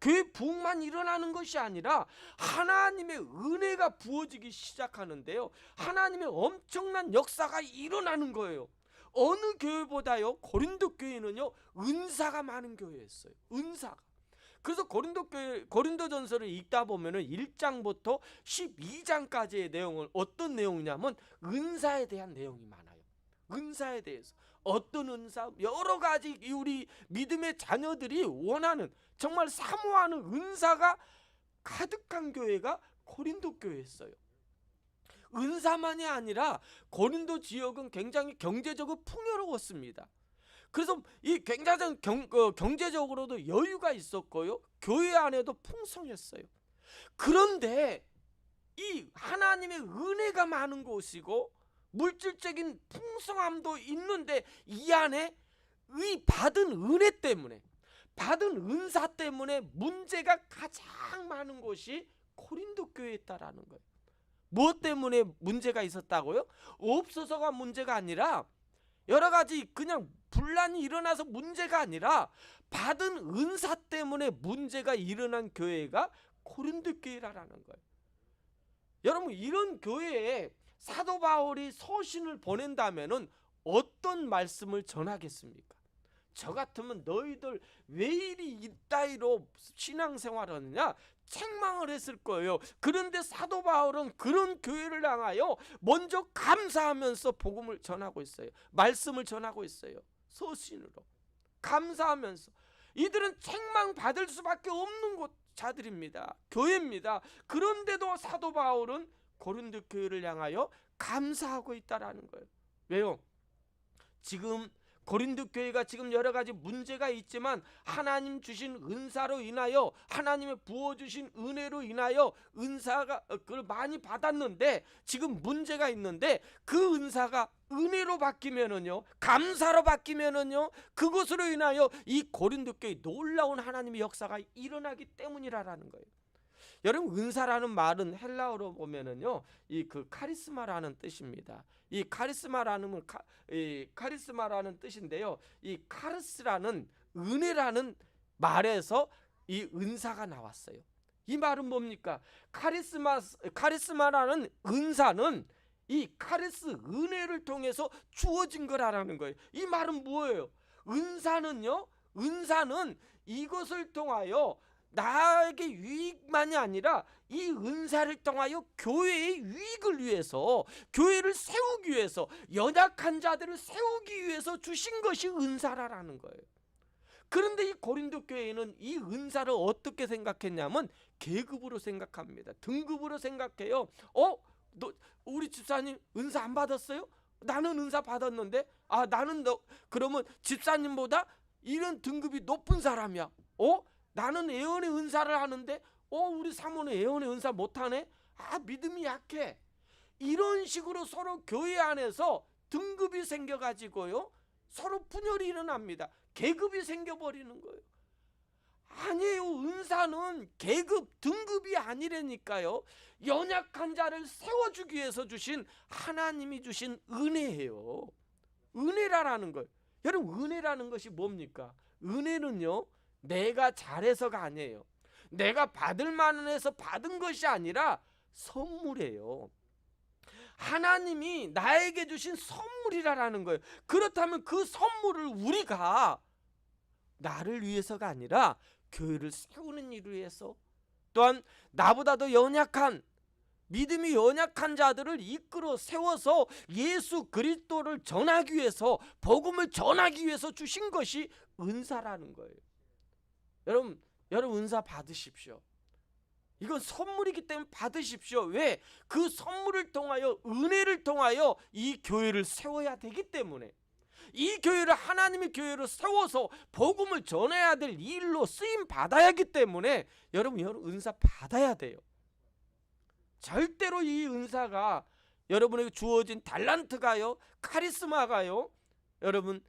교회 부흥만 일어나는 것이 아니라 하나님의 은혜가 부어지기 시작하는데요, 하나님의 엄청난 역사가 일어나는 거예요. 어느 교회보다요 고린도 교회는요 은사가 많은 교회였어요. 은사가. 그래서 고린도전서를 읽다 보면은 1장부터 12장까지의 내용은 어떤 내용이냐면 은사에 대한 내용이 많아요. 은사에 대해서 어떤 은사, 여러 가지 우리 믿음의 자녀들이 원하는, 정말 사모하는 은사가 가득한 교회가 고린도 교회였어요. 은사만이 아니라 고린도 지역은 굉장히 경제적으로 풍요로웠습니다. 그래서 이 굉장히 경제적으로도 여유가 있었고요, 교회 안에도 풍성했어요. 그런데 이 하나님의 은혜가 많은 곳이고 물질적인 풍성함도 있는데 이 안에 이 받은 은혜 때문에, 받은 은사 때문에 문제가 가장 많은 곳이 고린도 교회였다라는 거예요. 무엇 때문에 문제가 있었다고요? 없어서가 문제가 아니라 여러 가지 그냥 분란이 일어나서 문제가 아니라 받은 은사 때문에 문제가 일어난 교회가 고린도 교회라는 거예요. 여러분 이런 교회에 사도 바울이 서신을 보낸다면은 어떤 말씀을 전하겠습니까? 저 같으면 너희들 왜 이리 이따위로 신앙생활을 하느냐 책망을 했을 거예요. 그런데 사도 바울은 그런 교회를 향하여 먼저 감사하면서 복음을 전하고 있어요. 말씀을 전하고 있어요. 서신으로 감사하면서. 이들은 책망받을 수밖에 없는 자들입니다. 교회입니다. 그런데도 사도 바울은 고린도 교회를 향하여 감사하고 있다라는 거예요. 왜요? 지금 고린도 교회가 지금 여러 가지 문제가 있지만 하나님 주신 은사로 인하여, 하나님의 부어주신 은혜로 인하여 은사가 그걸 많이 받았는데 지금 문제가 있는데 그 은사가 은혜로 바뀌면은요, 감사로 바뀌면은요, 그것으로 인하여 이 고린도 교회에 놀라운 하나님의 역사가 일어나기 때문이라는 거예요. 여러분 은사라는 말은 헬라어로 보면은요 이 그 카리스마라는 뜻입니다. 이 카리스마라는 뜻인데요, 이 카르스라는 은혜라는 말에서 이 은사가 나왔어요. 이 말은 뭡니까? 카리스마라는 은사는 이 카리스 은혜를 통해서 주어진 거라는 거예요. 이 말은 뭐예요? 은사는 이것을 통하여 나에게 유익만이 아니라 이 은사를 통하여 교회의 유익을 위해서, 교회를 세우기 위해서, 연약한 자들을 세우기 위해서 주신 것이 은사라는 거예요. 그런데 이 고린도 교회는 이 은사를 어떻게 생각했냐면 계급으로 생각합니다. 등급으로 생각해요. 우리 집사님 은사 안 받았어요? 나는 은사 받았는데 나는 그러면 집사님보다 이런 등급이 높은 사람이야. 나는 예언의 은사를 하는데 우리 사모는 예언의 은사 못하네? 믿음이 약해. 이런 식으로 서로 교회 안에서 등급이 생겨가지고요, 서로 분열이 일어납니다. 계급이 생겨버리는 거예요. 아니에요. 은사는 계급, 등급이 아니라니까요. 연약한 자를 세워주기 위해서 주신, 하나님이 주신 은혜예요. 은혜라는 걸. 여러분, 은혜라는 것이 뭡니까? 은혜는요, 내가 잘해서가 아니에요. 내가 받을 만해서 받은 것이 아니라 선물이에요. 하나님이 나에게 주신 선물이라는 거예요. 그렇다면 그 선물을 우리가 나를 위해서가 아니라 교회를 세우는 일을 위해서, 또한 나보다 더 연약한, 믿음이 연약한 자들을 이끌어 세워서 예수 그리스도를 전하기 위해서, 복음을 전하기 위해서 주신 것이 은사라는 거예요. 여러분 은사 받으십시오. 이건 선물이기 때문에 받으십시오. 왜? 그 선물을 통하여, 은혜를 통하여 이 교회를 세워야 되기 때문에, 이 교회를, 하나님의 교회를 세워서 복음을 전해야 될 일로 쓰임 받아야 하기 때문에 여러분 은사 받아야 돼요. 절대로 이 은사가, 여러분에게 주어진 달란트가요, 카리스마가요, 여러분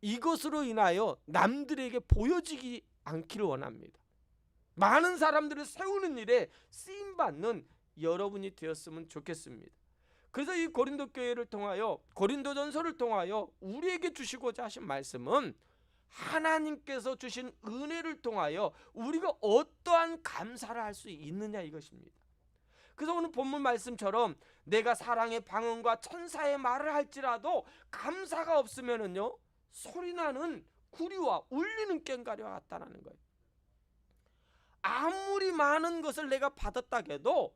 이것으로 인하여 남들에게 보여지기 않기를 원합니다. 많은 사람들을 세우는 일에 쓰임받는 여러분이 되었으면 좋겠습니다. 그래서 이 고린도 교회를 통하여, 고린도전서를 통하여 우리에게 주시고자 하신 말씀은, 하나님께서 주신 은혜를 통하여 우리가 어떠한 감사를 할 수 있느냐, 이것입니다. 그래서 오늘 본문 말씀처럼 내가 사랑의 방언과 천사의 말을 할지라도 감사가 없으면은요, 소리나는 구리와 울리는 꽹과리와 같다는 거예요. 아무리 많은 것을 내가 받았다 해도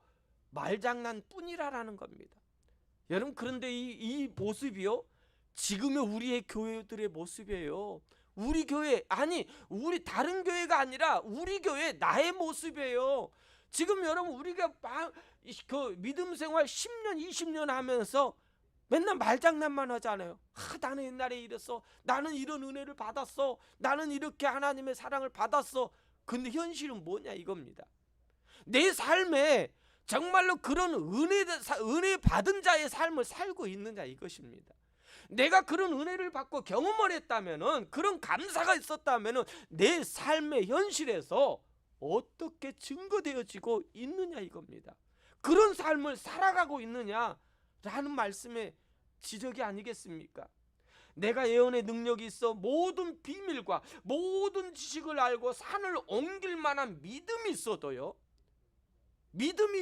말장난뿐이라는 겁니다. 여러분, 그런데 이 모습이요, 지금의 우리의 교회들의 모습이에요. 우리 교회, 우리 다른 교회가 아니라 우리 교회, 나의 모습이에요. 지금 여러분, 우리가 그 믿음 생활 10년 20년 하면서 맨날 말장난만 하잖아요. 나는 옛날에 이랬어, 나는 이런 은혜를 받았어, 나는 이렇게 하나님의 사랑을 받았어. 근데 현실은 뭐냐, 이겁니다. 내 삶에 정말로 그런 은혜 받은 자의 삶을 살고 있느냐, 이것입니다. 내가 그런 은혜를 받고 경험을 했다면은, 그런 감사가 있었다면은 내 삶의 현실에서 어떻게 증거되어지고 있느냐, 이겁니다. 그런 삶을 살아가고 있느냐라는 말씀의 지적이 아니겠습니까? 내가 예언의 능력이 있어 모든 비밀과 모든 지식을 알고 산을 옮길 만한 믿음이 있어도요, 믿음이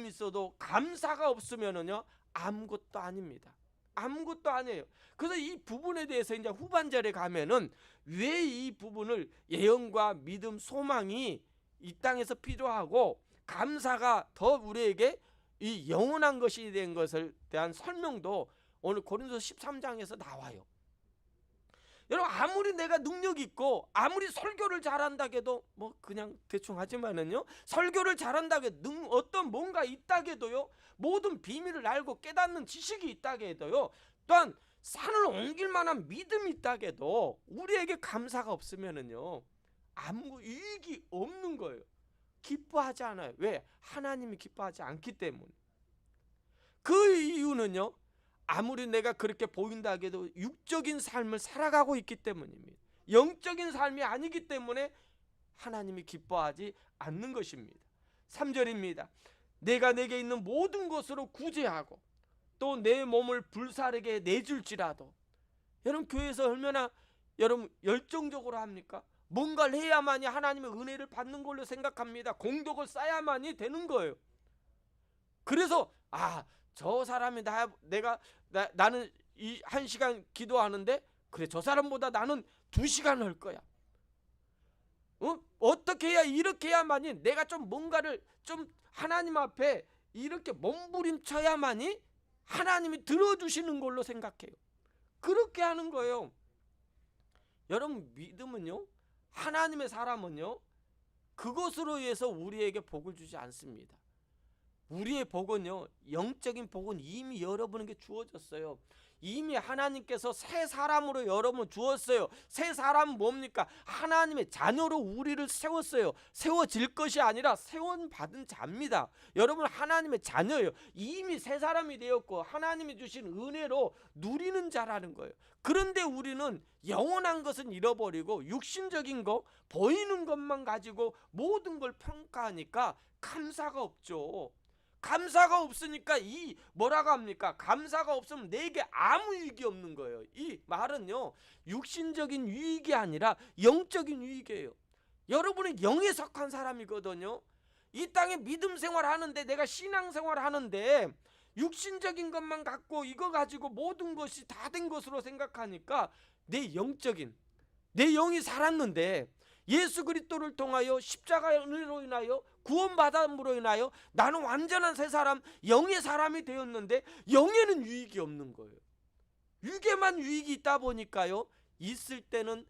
있어도 감사가 없으면은요, 아무것도 아닙니다. 아무것도 아니에요. 그래서 이 부분에 대해서 이제 후반절에 가면은 왜 이 부분을, 예언과 믿음, 소망이 이 땅에서 필요하고 감사가 더 우리에게 이 영원한 것이 된 것에 대한 설명도 오늘 고린도서 13장에서 나와요. 여러분, 아무리 내가 능력 있고 아무리 설교를 잘한다 해도, 그냥 대충 하지만은요, 설교를 잘한다 해도, 어떤 뭔가 있다 해도요, 모든 비밀을 알고 깨닫는 지식이 있다 해도요, 또한 산을 옮길 만한 믿음이 있다 해도 우리에게 감사가 없으면은요, 아무 이익이 없는 거예요. 기뻐하지 않아요. 왜? 하나님이 기뻐하지 않기 때문에. 그 이유는요, 아무리 내가 그렇게 보인다 해도 육적인 삶을 살아가고 있기 때문입니다. 영적인 삶이 아니기 때문에 하나님이 기뻐하지 않는 것입니다. 3절입니다. 내가 내게 있는 모든 것으로 구제하고 또 내 몸을 불사르게 내줄지라도. 여러분, 교회에서 얼마나 여러분 열정적으로 합니까? 뭔가를 해야만이 하나님의 은혜를 받는 걸로 생각합니다. 공덕을 쌓아야만이 되는 거예요. 그래서 저 사람이 나는 이 1시간 기도하는데, 그래, 저 사람보다 나는 2시간 할 거야. 어떻게 해야, 이렇게 해야만이 내가 좀 뭔가를 좀 하나님 앞에 이렇게 몸부림쳐야만이 하나님이 들어주시는 걸로 생각해요. 그렇게 하는 거예요. 여러분, 믿음은요, 하나님의 사람은요, 그것으로 인해서 우리에게 복을 주지 않습니다. 우리의 복은요, 영적인 복은 이미 여러분에게 주어졌어요. 이미 하나님께서 새 사람으로 여러분 주었어요. 새 사람은 뭡니까? 하나님의 자녀로 우리를 세웠어요. 세워질 것이 아니라 세원받은 자입니다. 여러분 하나님의 자녀예요. 이미 새 사람이 되었고 하나님이 주신 은혜로 누리는 자라는 거예요. 그런데 우리는 영원한 것은 잃어버리고 육신적인 거, 보이는 것만 가지고 모든 걸 평가하니까 감사가 없죠. 감사가 없으니까 이 뭐라고 합니까? 감사가 없으면 내게 아무 유익이 없는 거예요. 이 말은요, 육신적인 유익이 아니라 영적인 유익이에요. 여러분은 영에 속한 사람이거든요. 이 땅에 믿음 생활하는데, 내가 신앙 생활하는데 육신적인 것만 갖고 이거 가지고 모든 것이 다 된 것으로 생각하니까 내 영이 살았는데, 예수 그리스도를 통하여 십자가의 은혜로 인하여 구원받음으로 인하여 나는 완전한 새 사람, 영의 사람이 되었는데 영에는 유익이 없는 거예요. 육에만 유익이 있다 보니까요, 있을 때는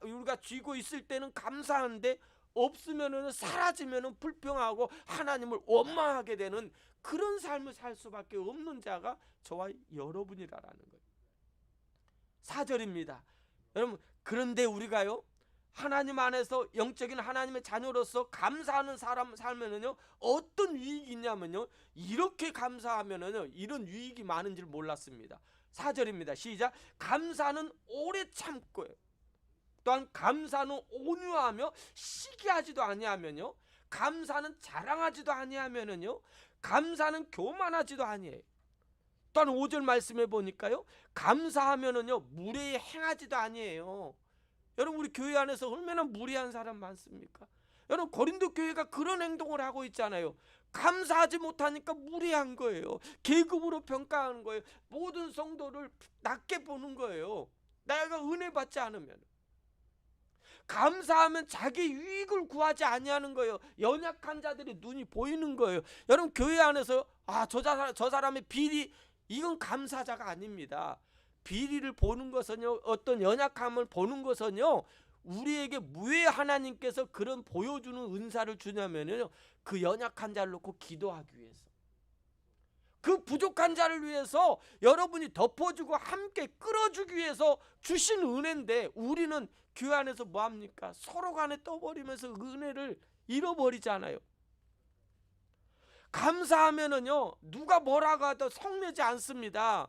우리가 쥐고 있을 때는 감사한데 없으면은, 사라지면은 불평하고 하나님을 원망하게 되는 그런 삶을 살 수밖에 없는 자가 저와 여러분이라는 거예요. 4절입니다. 여러분, 그런데 우리가요, 하나님 안에서 영적인 하나님의 자녀로서 감사하는 사람 살면은요, 어떤 유익이 있냐면요, 이렇게 감사하면은요, 이런 유익이 많은 줄 몰랐습니다. 4절입니다. 시작. 감사는 오래 참고요. 또한 감사는 온유하며 시기하지도 아니하면요, 감사는 자랑하지도 아니하면은요, 감사는 교만하지도 아니에요. 또한 5절 말씀해 보니까요, 감사하면은요, 무례히 행하지도 아니에요. 여러분, 우리 교회 안에서 얼마나 무례한 사람 많습니까? 여러분, 고린도 교회가 그런 행동을 하고 있잖아요. 감사하지 못하니까 무례한 거예요. 계급으로 평가하는 거예요. 모든 성도를 낮게 보는 거예요. 내가 은혜 받지 않으면. 감사하면 자기 유익을 구하지 아니하는 거예요. 연약한 자들의 눈이 보이는 거예요. 여러분, 교회 안에서 저 사람의 비리, 이건 감사자가 아닙니다. 비리를 보는 것은요, 어떤 연약함을 보는 것은요, 우리에게 왜 하나님께서 그런 보여주는 은사를 주냐면요, 그 연약한 자를 놓고 기도하기 위해서, 그 부족한 자를 위해서 여러분이 덮어주고 함께 끌어주기 위해서 주신 은혜인데, 우리는 교회 안에서 뭐합니까? 서로 간에 떠버리면서 은혜를 잃어버리잖아요. 감사하면은요, 누가 뭐라고 하도 성내지 않습니다.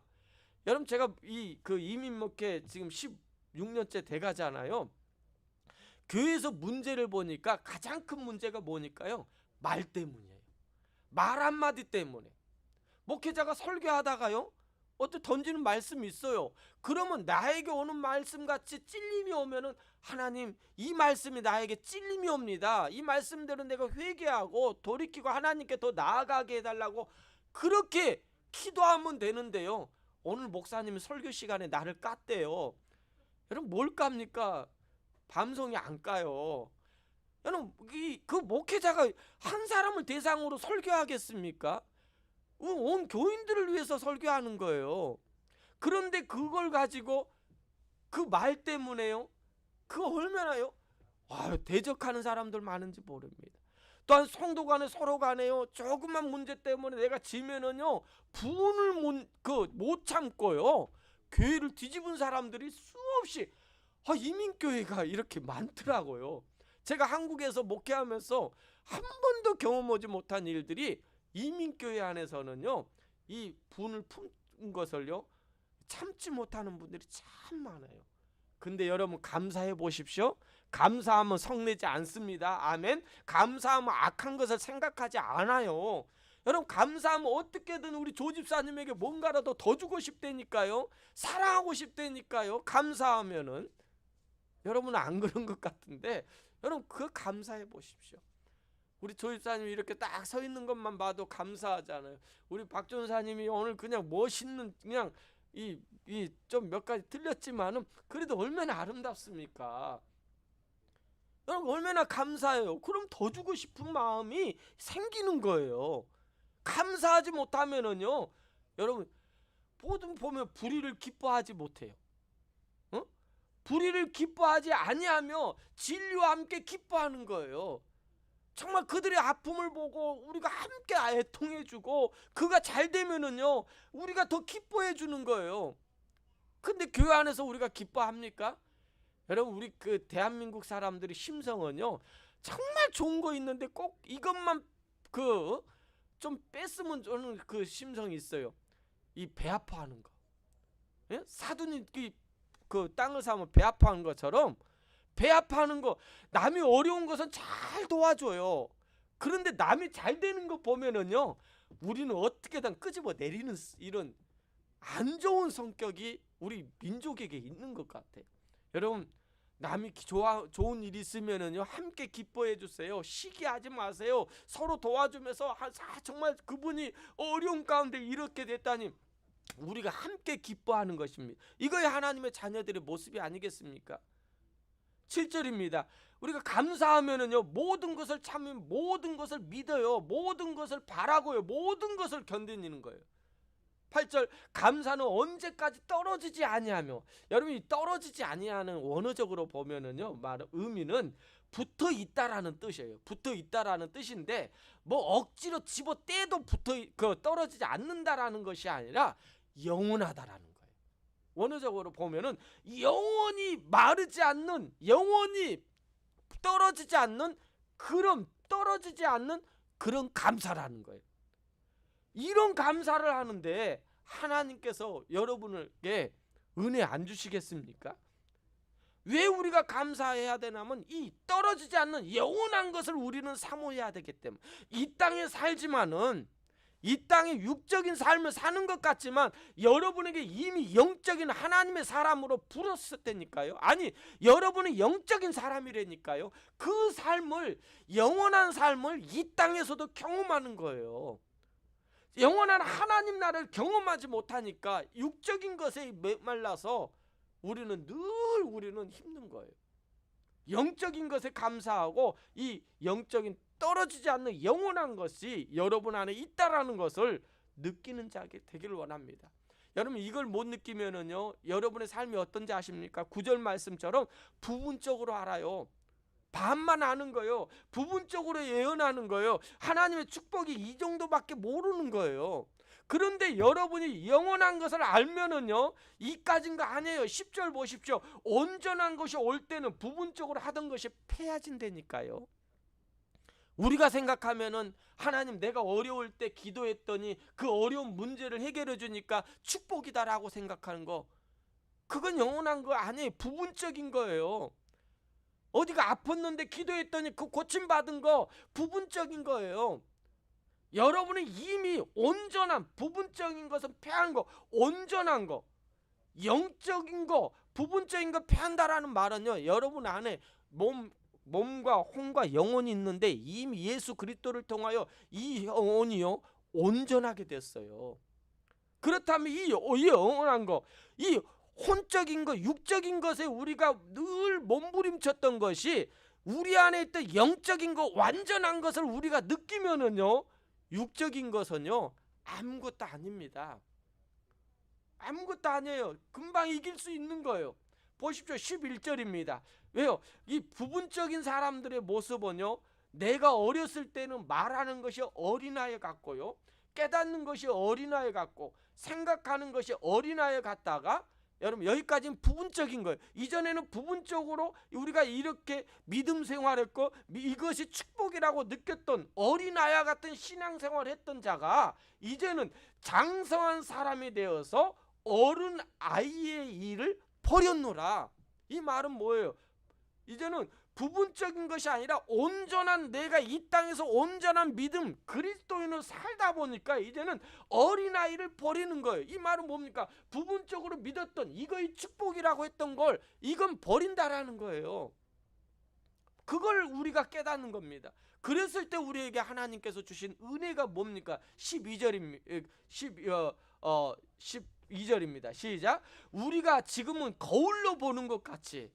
여러분, 제가 이민 목회 지금 16년째 돼가잖아요. 교회에서 문제를 보니까 가장 큰 문제가 뭐니까요? 말 때문이에요. 말 한마디 때문에. 목회자가 설교하다가요, 어떤 던지는 말씀이 있어요. 그러면 나에게 오는 말씀같이 찔림이 오면은, 하나님, 이 말씀이 나에게 찔림이 옵니다. 이 말씀대로 내가 회개하고 돌이키고 하나님께 더 나아가게 해달라고 그렇게 기도하면 되는데요, 오늘 목사님이 설교 시간에 나를 깠대요. 여러분, 뭘 깝니까? 밤송이 안 까요. 여러분, 그 목회자가 한 사람을 대상으로 설교하겠습니까? 온 교인들을 위해서 설교하는 거예요. 그런데 그걸 가지고 그 말 때문에요, 그거 얼마나요? 대적하는 사람들 많은지 모릅니다. 또한 성도 간에 서로 간에요, 조그만 문제 때문에 내가 지면은요, 분을 못 참고요, 교회를 뒤집은 사람들이 수없이 이민교회가 이렇게 많더라고요. 제가 한국에서 목회하면서 한 번도 경험하지 못한 일들이 이민교회 안에서는요, 이 분을 품은 것을요, 참지 못하는 분들이 참 많아요. 근데 여러분, 감사해 보십시오. 감사하면 성내지 않습니다. 아멘. 감사하면 악한 것을 생각하지 않아요. 여러분, 감사하면 어떻게든 우리 조집사님에게 뭔가라도 더 주고 싶다니까요. 사랑하고 싶다니까요. 감사하면은. 여러분은 안 그런 것 같은데, 여러분, 그거 감사해 보십시오. 우리 조집사님이 이렇게 딱 서 있는 것만 봐도 감사하잖아요. 우리 박전사님이 오늘 그냥 멋있는, 그냥 좀 몇 가지 틀렸지만은 그래도 얼마나 아름답습니까? 여러분, 얼마나 감사해요. 그럼 더 주고 싶은 마음이 생기는 거예요. 감사하지 못하면은요, 여러분, 모든 보면 불의를 기뻐하지 못해요. 불의를 기뻐하지 아니하며 진리와 함께 기뻐하는 거예요. 정말 그들의 아픔을 보고 우리가 함께 애통해주고 그가 잘 되면은요 우리가 더 기뻐해주는 거예요. 근데 교회 안에서 우리가 기뻐합니까? 여러분, 우리 그 대한민국 사람들의 심성은요 정말 좋은 거 있는데 꼭 이것만 그 좀 뺐으면 저는 그 심성이 있어요. 이 배 아파하는 거. 예? 사돈이 그 땅을 사면 배 아파하는 것처럼 배 아파하는 거, 남이 어려운 것은 잘 도와줘요. 그런데 남이 잘 되는 거 보면은요 우리는 어떻게든 끄집어 내리는 이런 안 좋은 성격이 우리 민족에게 있는 것 같아요. 여러분, 남이 좋은 일 있으면은요 함께 기뻐해 주세요. 시기하지 마세요. 서로 도와주면서 정말 그분이 어려운 가운데 이렇게 됐다니 우리가 함께 기뻐하는 것입니다. 이거야 하나님의 자녀들의 모습이 아니겠습니까? 7절입니다. 우리가 감사하면은요 모든 것을 참으며 모든 것을 믿어요. 모든 것을 바라고요. 모든 것을 견디는 거예요. 8절, 감사는 언제까지 떨어지지 아니하며. 여러분이 떨어지지 아니하는 원어적으로 보면은요 의미는 붙어 있다라는 뜻이에요. 붙어 있다라는 뜻인데 뭐 억지로 집어 떼도 떨어지지 않는다라는 것이 아니라 영원하다라는 거예요. 원어적으로 보면은 영원히 마르지 않는, 영원히 떨어지지 않는 그런 감사라는 거예요. 이런 감사를 하는데 하나님께서 여러분에게 은혜 안 주시겠습니까? 왜 우리가 감사해야 되냐면 이 떨어지지 않는 영원한 것을 우리는 사모해야 되기 때문에. 이 땅에 살지만은 이 땅에 육적인 삶을 사는 것 같지만 여러분에게 이미 영적인 하나님의 사람으로 부르셨을 때니까요. 아니, 여러분은 영적인 사람이라니까요. 그 삶을, 영원한 삶을 이 땅에서도 경험하는 거예요. 영원한 하나님 나라를 경험하지 못하니까 육적인 것에 메말라서 우리는 힘든 거예요. 영적인 것에 감사하고 이 영적인 떨어지지 않는 영원한 것이 여러분 안에 있다라는 것을 느끼는 자가 되기를 원합니다. 여러분, 이걸 못 느끼면은요 여러분의 삶이 어떤지 아십니까? 9절 말씀처럼 부분적으로 알아요. 반만 아는 거예요. 부분적으로 예언하는 거예요. 하나님의 축복이 이 정도밖에 모르는 거예요. 그런데 여러분이 영원한 것을 알면은요 이까진 거 아니에요. 10절 보십시오. 온전한 것이 올 때는 부분적으로 하던 것이 폐해진다니까요. 우리가 생각하면은 하나님, 내가 어려울 때 기도했더니 그 어려운 문제를 해결해 주니까 축복이다라고 생각하는 거, 그건 영원한 거 아니에요. 부분적인 거예요. 어디가 아팠는데 기도했더니 그 고침받은 거 부분적인 거예요. 여러분은 이미 온전한, 부분적인 것은 패한 거, 온전한 거, 영적인 거, 부분적인 거 패한다라는 말은요 여러분 안에 몸과 혼과 영혼이 있는데 이미 예수 그리스도를 통하여 이 영혼이요 온전하게 됐어요. 그렇다면 이 영원한 거, 이 혼적인 것, 육적인 것에 우리가 늘 몸부림쳤던 것이 우리 안에 있던 영적인 것, 완전한 것을 우리가 느끼면은요 육적인 것은요 아무것도 아닙니다. 아무것도 아니에요. 금방 이길 수 있는 거예요. 보십시오. 11절입니다. 왜요? 이 부분적인 사람들의 모습은요 내가 어렸을 때는 말하는 것이 어린아이 같고요, 깨닫는 것이 어린아이 같고, 생각하는 것이 어린아이 같다가, 여러분 여기까지는 부분적인 거예요. 이전에는 부분적으로 우리가 이렇게 믿음 생활했고 이것이 축복이라고 느꼈던 어린아이 같은 신앙생활을 했던 자가 이제는 장성한 사람이 되어서 어른아이의 일을 버렸노라. 이 말은 뭐예요? 이제는 부분적인 것이 아니라 온전한, 내가 이 땅에서 온전한 믿음, 그리스도인으로 살다 보니까 이제는 어린아이를 버리는 거예요. 이 말은 뭡니까? 부분적으로 믿었던 이거의 축복이라고 했던 걸 이건 버린다라는 거예요. 그걸 우리가 깨닫는 겁니다. 그랬을 때 우리에게 하나님께서 주신 은혜가 뭡니까? 12절입니다. 시작. 우리가 지금은 거울로 보는 것 같이,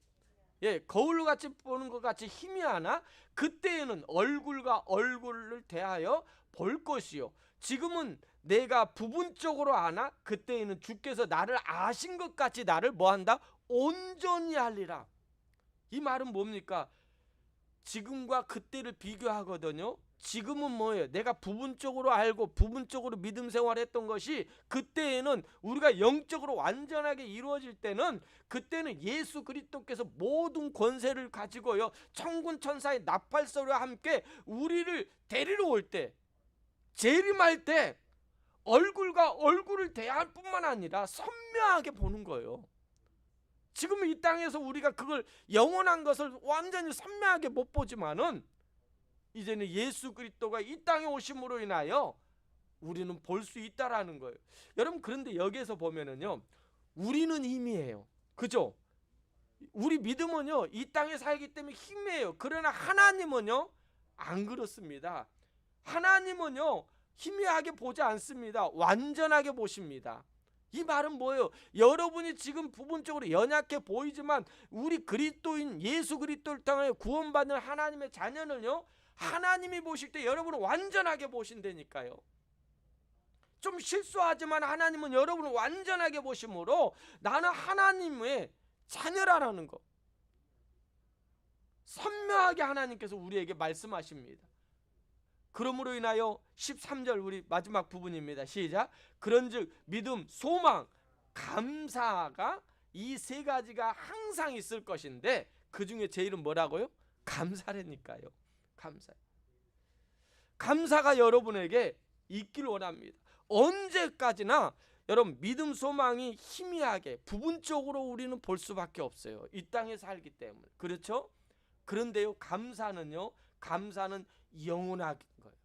거울로 같이 보는 것 같이 희미하나 그때에는 얼굴과 얼굴을 대하여 볼 것이요. 지금은 내가 부분적으로 아나 그때에는 주께서 나를 아신 것 같이 나를 뭐한다? 온전히 하리라. 이 말은 뭡니까? 지금과 그때를 비교하거든요. 지금은 뭐예요? 내가 부분적으로 알고 부분적으로 믿음 생활했던 것이 그때에는 우리가 영적으로 완전하게 이루어질 때는 그때는 예수 그리스도께서 모든 권세를 가지고요 천군 천사의 나팔소리와 함께 우리를 데리러 올 때, 재림할 때 얼굴과 얼굴을 대할 뿐만 아니라 선명하게 보는 거예요. 지금 이 땅에서 우리가 그걸 영원한 것을 완전히 선명하게 못 보지만은 이제는 예수 그리스도가 이 땅에 오심으로 인하여 우리는 볼 수 있다라는 거예요. 여러분, 그런데 여기에서 보면은요, 우리는 힘이에요. 그죠? 우리 믿음은요, 이 땅에 살기 때문에 힘이에요. 그러나 하나님은요, 안 그렇습니다. 하나님은요, 희미하게 보지 않습니다. 완전하게 보십니다. 이 말은 뭐예요? 여러분이 지금 부분적으로 연약해 보이지만 우리 그리스도인 예수 그리스도를 통해 구원받는 하나님의 자녀는요, 하나님이 보실 때 여러분을 완전하게 보신다니까요. 좀 실수하지만 하나님은 여러분을 완전하게 보심으로 나는 하나님의 자녀라는 거 선명하게 하나님께서 우리에게 말씀하십니다. 그러므로 인하여 13절 우리 마지막 부분입니다. 시작. 그런즉 믿음, 소망, 감사가 이 세 가지가 항상 있을 것인데 그 중에 제일은 뭐라고요? 감사라니까요. 감사가 여러분에게 있길 원합니다. 언제까지나 여러분 믿음, 소망이 희미하게 부분적으로 우리는 볼 수밖에 없어요. 이 땅에 살기 때문에. 그렇죠? 그런데요, 감사는 영원한 거예요.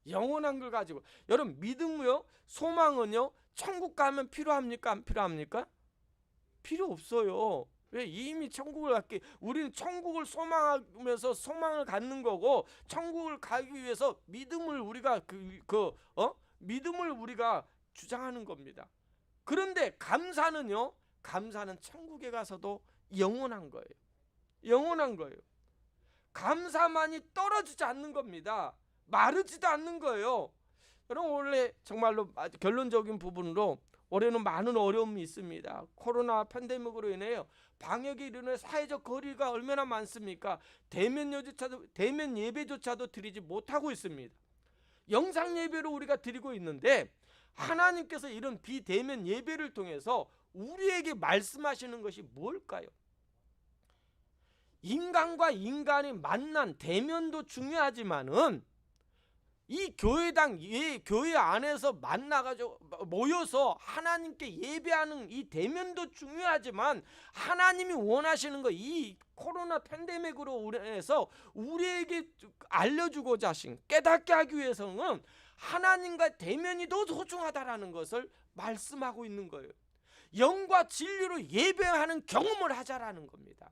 영원한 걸 가지고 여러분 믿음요, 소망은요, 천국 가면 필요합니까? 안 필요합니까? 필요 없어요. 왜? 이미 천국을 갖기, 우리는 천국을 소망하면서 소망을 갖는 거고, 천국을 가기 위해서 믿음을 우리가 믿음을 우리가 주장하는 겁니다. 그런데 감사는요, 감사는 천국에 가서도 영원한 거예요. 영원한 거예요. 감사만이 떨어지지 않는 겁니다. 마르지도 않는 거예요. 여러분, 원래 정말로 결론적인 부분으로 올해는 많은 어려움이 있습니다. 코로나 팬데믹으로 인해요 방역에 이르는 사회적 거리가 얼마나 많습니까? 대면 예배조차도 드리지 못하고 있습니다. 영상 예배로 우리가 드리고 있는데 하나님께서 이런 비대면 예배를 통해서 우리에게 말씀하시는 것이 뭘까요? 인간과 인간이 만난 대면도 중요하지만은 이 교회 안에서 만나가지고 모여서 하나님께 예배하는 이 대면도 중요하지만 하나님이 원하시는 거, 이 코로나 팬데믹으로 인해서 우리에게 알려주고자 하신, 깨닫게 하기 위해서는 하나님과 대면이 더 소중하다라는 것을 말씀하고 있는 거예요. 영과 진리로 예배하는 경험을 하자라는 겁니다.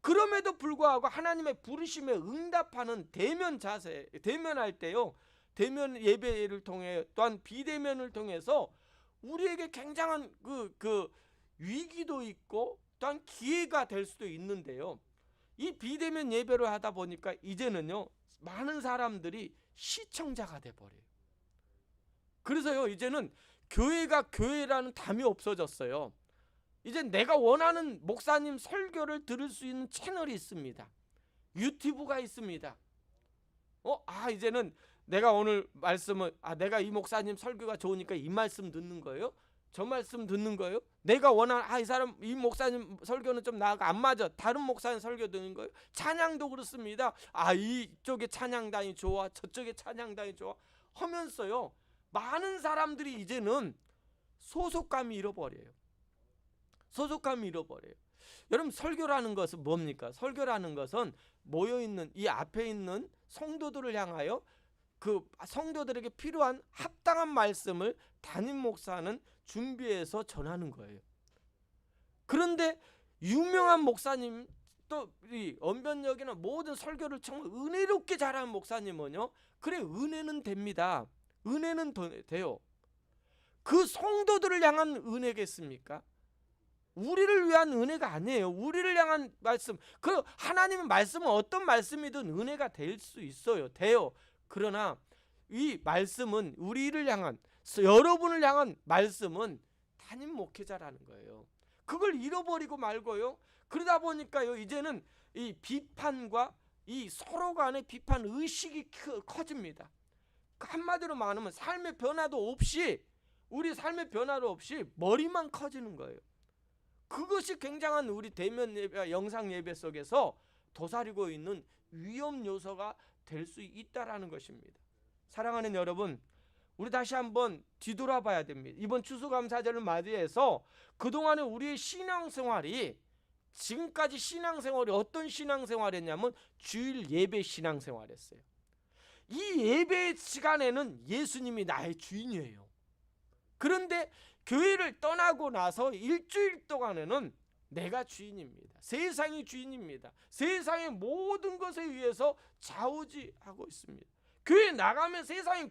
그럼에도 불구하고 하나님의 부르심에 응답하는 대면 자세, 대면할 때요, 대면 예배를 통해 또한 비대면을 통해서 우리에게 굉장한 그 위기도 있고 또한 기회가 될 수도 있는데요. 이 비대면 예배를 하다 보니까 이제는요, 많은 사람들이 시청자가 돼 버려요. 그래서요, 이제는 교회가 교회라는 담이 없어졌어요. 이제 내가 원하는 목사님 설교를 들을 수 있는 채널이 있습니다. 유튜브가 있습니다. 이제는 내가 오늘 말씀을 내가 이 목사님 설교가 좋으니까 이 말씀 듣는 거예요. 저 말씀 듣는 거예요. 내가 원하는 이 목사님 설교는 좀 나가 안 맞아. 다른 목사님 설교 듣는 거예요. 찬양도 그렇습니다. 이쪽에 찬양단이 좋아, 저쪽에 찬양단이 좋아 하면서요, 많은 사람들이 이제는 소속감이 잃어버려요. 여러분, 설교라는 것은 뭡니까? 설교라는 것은 모여있는 이 앞에 있는 성도들을 향하여 그 성도들에게 필요한 합당한 말씀을 담임 목사는 준비해서 전하는 거예요. 그런데 유명한 목사님, 또 이 언변력이나 모든 설교를 정말 은혜롭게 잘하는 목사님은요, 그래, 은혜는 됩니다. 은혜는 돼요. 그 성도들을 향한 은혜겠습니까? 우리를 위한 은혜가 아니에요. 우리를 향한 말씀, 그 하나님의 말씀은 어떤 말씀이든 은혜가 될 수 있어요. 돼요. 그러나 이 말씀은 우리를 향한, 여러분을 향한 말씀은 담임 목회자라는 거예요. 그걸 잃어버리고 말고요. 그러다 보니까요, 이제는 이 비판과 이 서로 간의 비판 의식이 커집니다. 한마디로 말하면 삶의 변화도 없이, 우리 삶의 변화도 없이 머리만 커지는 거예요. 그것이 굉장한 우리 대면 예배, 영상 예배 속에서 도사리고 있는 위험 요소가 될 수 있다라는 것입니다. 사랑하는 여러분, 우리 다시 한번 뒤돌아봐야 됩니다. 이번 추수감사절을 맞이해서 그동안에 우리의 신앙생활이, 지금까지 신앙생활이 어떤 신앙생활이었냐면 주일 예배 신앙생활이었어요. 이 예배 시간에는 예수님이 나의 주인이에요. 그런데 교회를 떠나고 나서 일주일 동안에는 내가 주인입니다. 세상이 주인입니다. 세상의 모든 것에 의해서 좌우지하고 있습니다. 교회 나가면 세상의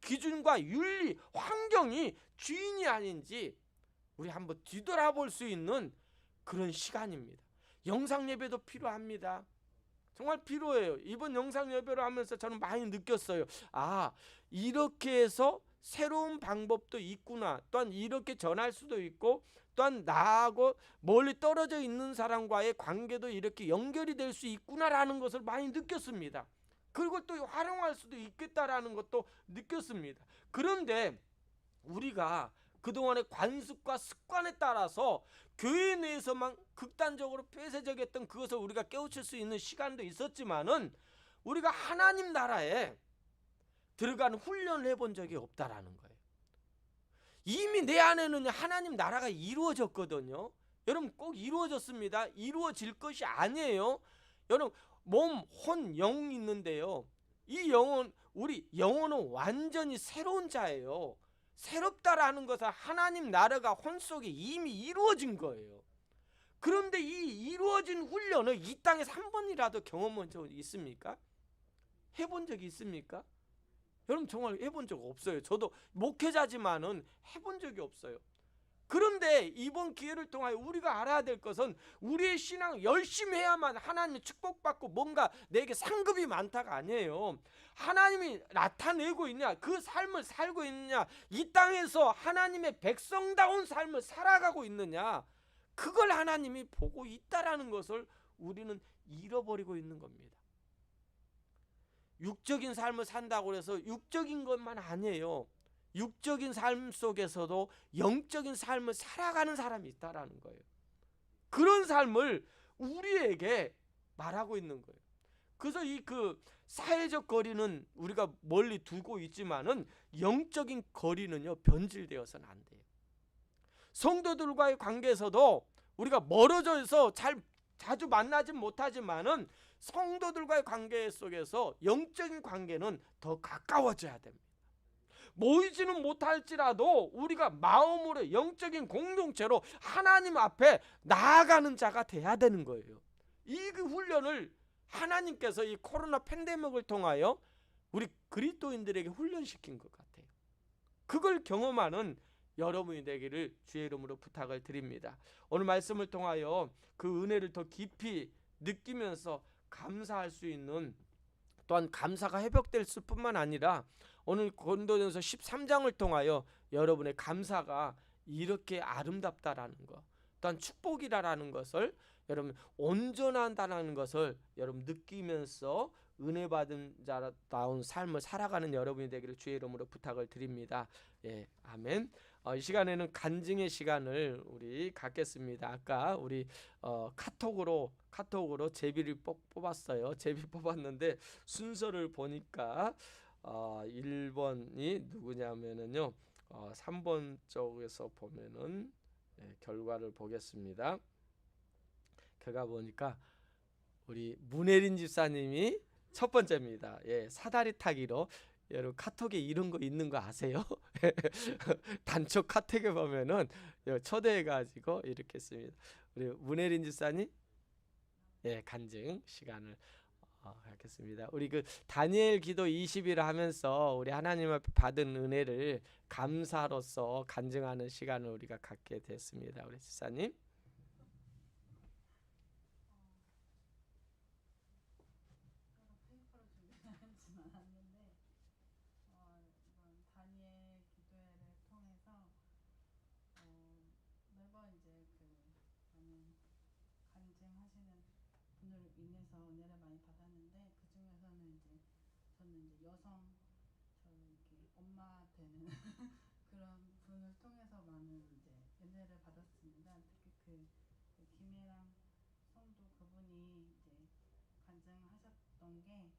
기준과 윤리, 환경이 주인이 아닌지 우리 한번 뒤돌아볼 수 있는 그런 시간입니다. 영상 예배도 필요합니다. 정말 필요해요. 이번 영상 예배를 하면서 저는 많이 느꼈어요. 아, 이렇게 해서 새로운 방법도 있구나. 또한 이렇게 전할 수도 있고, 또한 나하고 멀리 떨어져 있는 사람과의 관계도 이렇게 연결이 될 수 있구나라는 것을 많이 느꼈습니다. 그리고 또 활용할 수도 있겠다라는 것도 느꼈습니다. 그런데 우리가 그동안의 관습과 습관에 따라서 교회 내에서만 극단적으로 폐쇄적이었던 그것을 우리가 깨우칠 수 있는 시간도 있었지만은 우리가 하나님 나라에 들어가는 훈련을 해본 적이 없다라는 거예요. 이미 내 안에는 하나님 나라가 이루어졌거든요. 여러분, 꼭 이루어졌습니다. 이루어질 것이 아니에요. 여러분, 몸, 혼, 영이 있는데요. 이 영혼, 우리 영혼은 완전히 새로운 자예요. 새롭다라는 것은 하나님 나라가 혼 속에 이미 이루어진 거예요. 그런데 이 이루어진 훈련을 이 땅에서 한 번이라도 경험한 적 있습니까? 해본 적이 있습니까? 여러분, 정말 해본 적 없어요. 저도 목회자지만은 해본 적이 없어요. 그런데 이번 기회를 통하여 우리가 알아야 될 것은 우리의 신앙 열심히 해야만 하나님의 축복받고 뭔가 내게 상급이 많다가 아니에요. 하나님이 나타내고 있냐, 그 삶을 살고 있느냐, 이 땅에서 하나님의 백성다운 삶을 살아가고 있느냐, 그걸 하나님이 보고 있다라는 것을 우리는 잃어버리고 있는 겁니다. 육적인 삶을 산다고 해서 육적인 것만 아니에요. 육적인 삶 속에서도 영적인 삶을 살아가는 사람이 있다라는 거예요. 그런 삶을 우리에게 말하고 있는 거예요. 그래서 이 사회적 거리는 우리가 멀리 두고 있지만은 영적인 거리는요, 변질되어서는 안 돼요. 성도들과의 관계에서도 우리가 멀어져 있어 자주 만나지 못하지만은 성도들과의 관계 속에서 영적인 관계는 더 가까워져야 됩니다. 모이지는 못할지라도 우리가 마음으로 영적인 공동체로 하나님 앞에 나아가는 자가 돼야 되는 거예요. 이 훈련을 하나님께서 이 코로나 팬데믹을 통하여 우리 그리스도인들에게 훈련시킨 것 같아요. 그걸 경험하는 여러분이 되기를 주의 이름으로 부탁을 드립니다. 오늘 말씀을 통하여 그 은혜를 더 깊이 느끼면서 감사할 수 있는, 또한 감사가 회복될 뿐만 아니라 오늘 고린도전서 13장을 통하여 여러분의 감사가 이렇게 아름답다라는 것, 또한 축복이라는 것을 여러분 온전한다라는 것을 여러분 느끼면서 은혜 받은 자다운 삶을 살아가는 여러분이 되기를 주의 이름으로 부탁을 드립니다. 예, 아멘. 이 시간에는 간증의 시간을 우리 갖겠습니다. 아까 우리 카톡으로 제비를 뽑았어요. 제비 뽑았는데 순서를 보니까 1번이 누구냐면은요, 3번 쪽에서 보면은 결과를 보겠습니다. 결과 보니까 우리 문혜린 집사님이 첫 번째입니다. 예, 사다리 타기로. 여러분, 카톡에 이런 거 있는 거 아세요? 단톡 카톡에 보면은 초대해가지고 이렇게 했습니다. 우리 문혜린 집사님, 예, 간증 시간을 갖겠습니다. 우리 다니엘 기도 20일 하면서 우리 하나님 앞에 받은 은혜를 감사로서 간증하는 시간을 우리가 갖게 됐습니다. 우리 집사님. 다니엘 기도회를 통해서 매번 이제 간증하시는 분을 인해서 은혜를 많이 받았는데 그 중에서는 이제 저는 이제 여성 저 이렇게 엄마 되는 그런 분을 통해서 많은 이제 은혜를 받았습니다. 특히 그 김혜랑 성도 그분이 이제 간증하셨던 게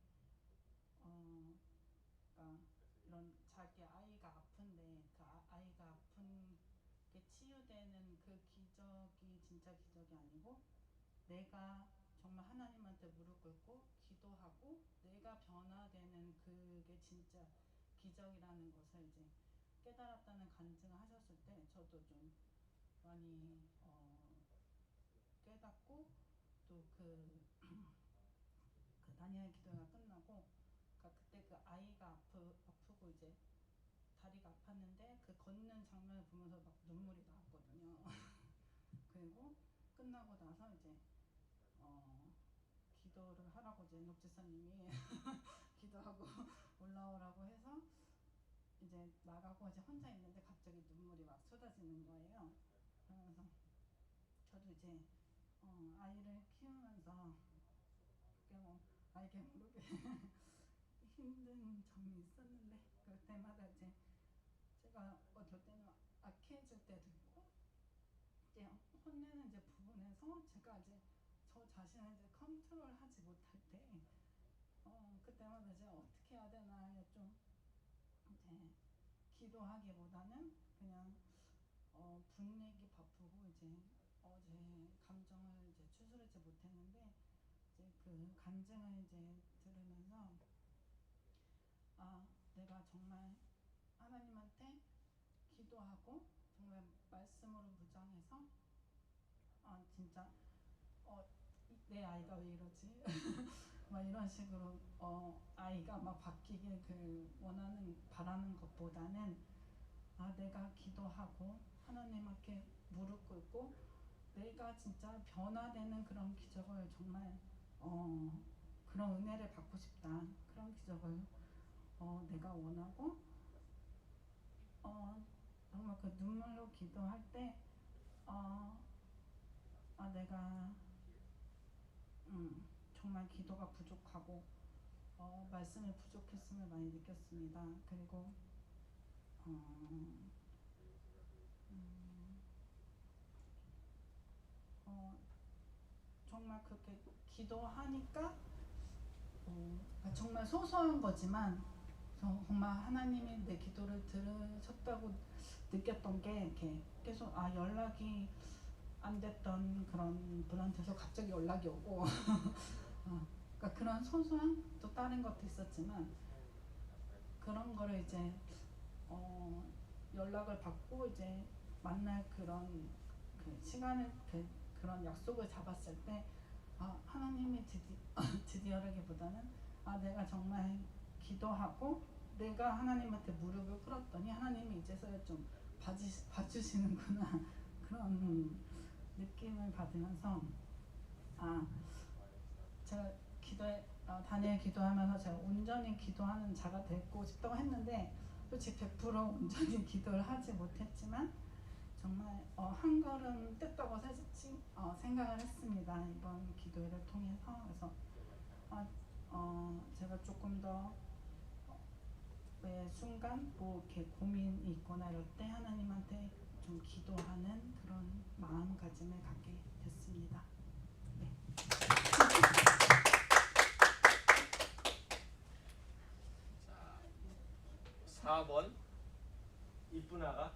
그러니까 이런 자기 아이가 아픈데 그 아이가 아픈 게 치유되는 그 기적이 진짜 기적이 아니고 내가 정말 하나님한테 무릎 꿇고 기도하고 내가 변화되는 그게 진짜 기적이라는 것을 이제 깨달았다는 간증을 하셨을 때 저도 좀 많이 깨닫고 또 그 다니엘 기도가 끝나고 그러니까 그때 그 아이가 아프고 이제 다리가 아팠는데 그 걷는 장면을 보면서 막 눈물이 나왔거든요. 그리고 끝나고 나서 이제 기도를 하라고 이제 녹지사님이 기도하고 올라오라고 해서 이제 나가고 이제 혼자 있는데 갑자기 눈물이 막 쏟아지는 거예요. 그러면서 저도 이제 아이를 키우면서 그게 뭐 알게 모르게 힘든 점이 있었는데 그럴 때마다 이제 제가 어떨 때는 악해질 때도 있고 이제 혼내는 이제 부분에서 제가 이제 저 자신을 이제 컨트롤하지 못할 때 그때마다 이제 어떻게 해야 되나 좀 이제 기도하기보다는 그냥 분내기 바쁘고 이제 제 감정을 이제 추스르지 못했는데 이제 그 간증을 이제 들으면서 내가 정말 하나님한테 기도하고 정말 말씀으로 무장해서 진짜 내 아이가 왜 이러지? 막 이런 식으로 아이가 막 바뀌길 바라는 것보다는 내가 기도하고 하나님께 무릎 꿇고 내가 진짜 변화되는 그런 기적을 정말 그런 은혜를 받고 싶다. 그런 기적을 내가 원하고 정말 그 눈물로 기도할 때 내가 정말 기도가 부족하고 말씀이 부족했음을 많이 느꼈습니다. 그리고 정말 그렇게 기도하니까 정말 소소한 거지만 정말 하나님이 내 기도를 들으셨다고 느꼈던 게 이렇게 계속 연락이 안 됐던 그런 분한테서 갑자기 연락이 오고 그러니까 그런 소소한 또 다른 것도 있었지만 그런 거를 이제 연락을 받고 이제 만날 그런 그 시간을 그런 약속을 잡았을 때 하나님이 드디어라기보다는 내가 정말 기도하고 내가 하나님한테 무릎을 꿇었더니 하나님이 이제서야 좀 봐주시는구나 그런 느낌을 받으면서 제가 다니엘 기도하면서 제가 온전히 기도하는 자가 되고 싶다고 했는데 솔직히 100% 온전히 기도를 하지 못했지만 정말 한 걸음 뗐다고 생각을 했습니다. 이번 기도회를 통해서. 그래서 제가 조금 더 매 순간 뭐 이렇게 고민이 있거나 이럴 때 하나님한테 좀 기도하는 그런 마음가짐을 갖게 됐습니다. 네. 4번 이쁜 아가.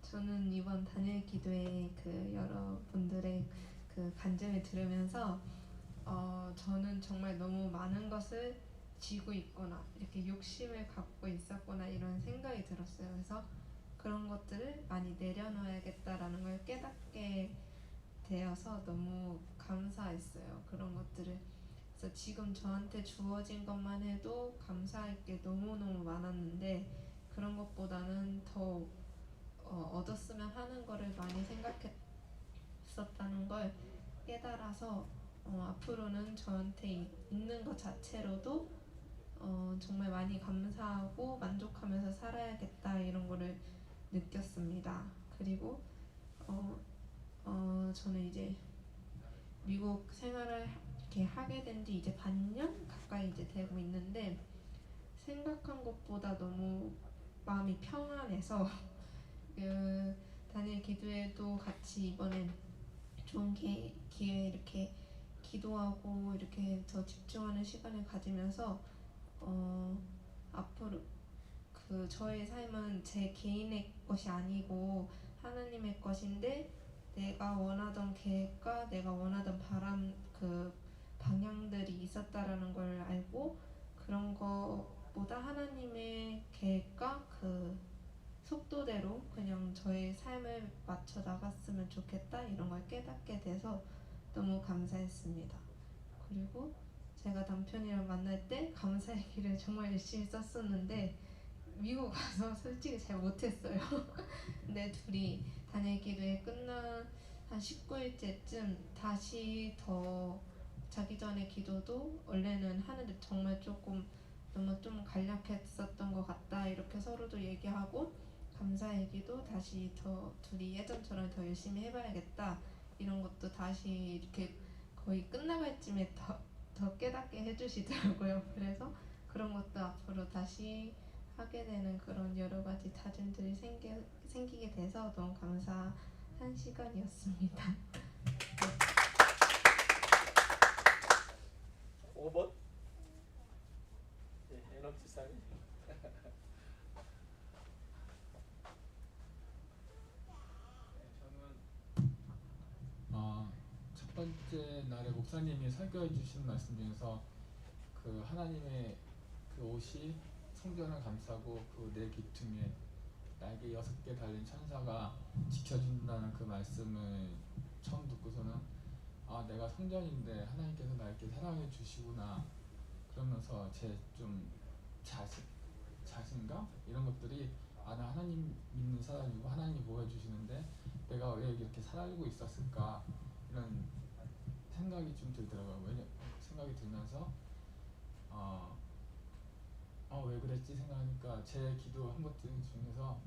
저는 이번 다니엘 기도회 그 여러분들의 그 간증을 들으면서 저는 정말 너무 많은 것을 쥐고 있구나, 이렇게 욕심을 갖고 있었구나 이런 생각이 들었어요. 그래서 그런 것들을 많이 내려놓아야겠다라는 걸 깨닫게 되어서 너무 감사했어요. 그런 것들을 그래서 지금 저한테 주어진 것만 해도 감사할 게 너무너무 많았는데 그런 것보다는 더 얻었으면 하는 거를 많이 생각했었다는 걸 깨달아서 앞으로는 저한테 있는 것 자체로도 정말 많이 감사하고 만족하면서 살아야겠다 이런 거를 느꼈습니다. 그리고 저는 이제 미국 생활을 이렇게 하게 된 지 이제 반년 가까이 이제 되고 있는데 생각한 것보다 너무 마음이 평안해서 다니엘 기도회도 같이 이번에 좋은 기회에 이렇게 기도하고 이렇게 더 집중하는 시간을 가지면서 앞으로 저의 삶은 제 개인의 것이 아니고 하나님의 것인데 내가 원하던 계획과 내가 원하던 방향들이 있었다라는 걸 알고 그런 거보다 하나님의 계획과 속도대로 그냥 저의 삶을 맞춰 나갔으면 좋겠다 이런 걸 깨닫게 돼서 너무 감사했습니다. 그리고 제가 남편이랑 만날 때 감사의 길을 정말 열심히 썼었는데 미국 가서 솔직히 잘 못했어요. 근데 둘이 다니엘 기도회 끝난 한 19일째쯤 다시 더 자기 전에 기도도 원래는 하는데 정말 너무 좀 간략했었던 것 같다 이렇게 서로도 얘기하고 감사 얘기도 다시 더 둘이 예전처럼 더 열심히 해봐야겠다 이런 것도 다시 이렇게 거의 끝나갈 쯤에 더 깨닫게 해주시더라고요. 그래서 그런 것도 앞으로 다시 하게 되는 그런 여러 가지 다짐들이 생기게 돼서 너무 감사한 시간이었습니다. 5번 해넘 지사님. 첫 번째 날에 목사님이 설교해 주신 말씀 중에서 그 하나님의 그 옷이 성전을 감싸고 그 내 귀퉁이에 날개 6개 달린 천사가 지켜준다는 그 말씀을 처음 듣고서는 내가 성전인데 하나님께서 날 이렇게 사랑해 주시구나 그러면서 제 좀 자신감 이런 것들이 나 하나님 믿는 사람이고 하나님이 보여주시는데 내가 왜 이렇게 살고 있었을까 이런 생각이 좀 들더라고요. 생각이 들면서 왜 그랬지 생각하니까 제 기도한 것들 중에서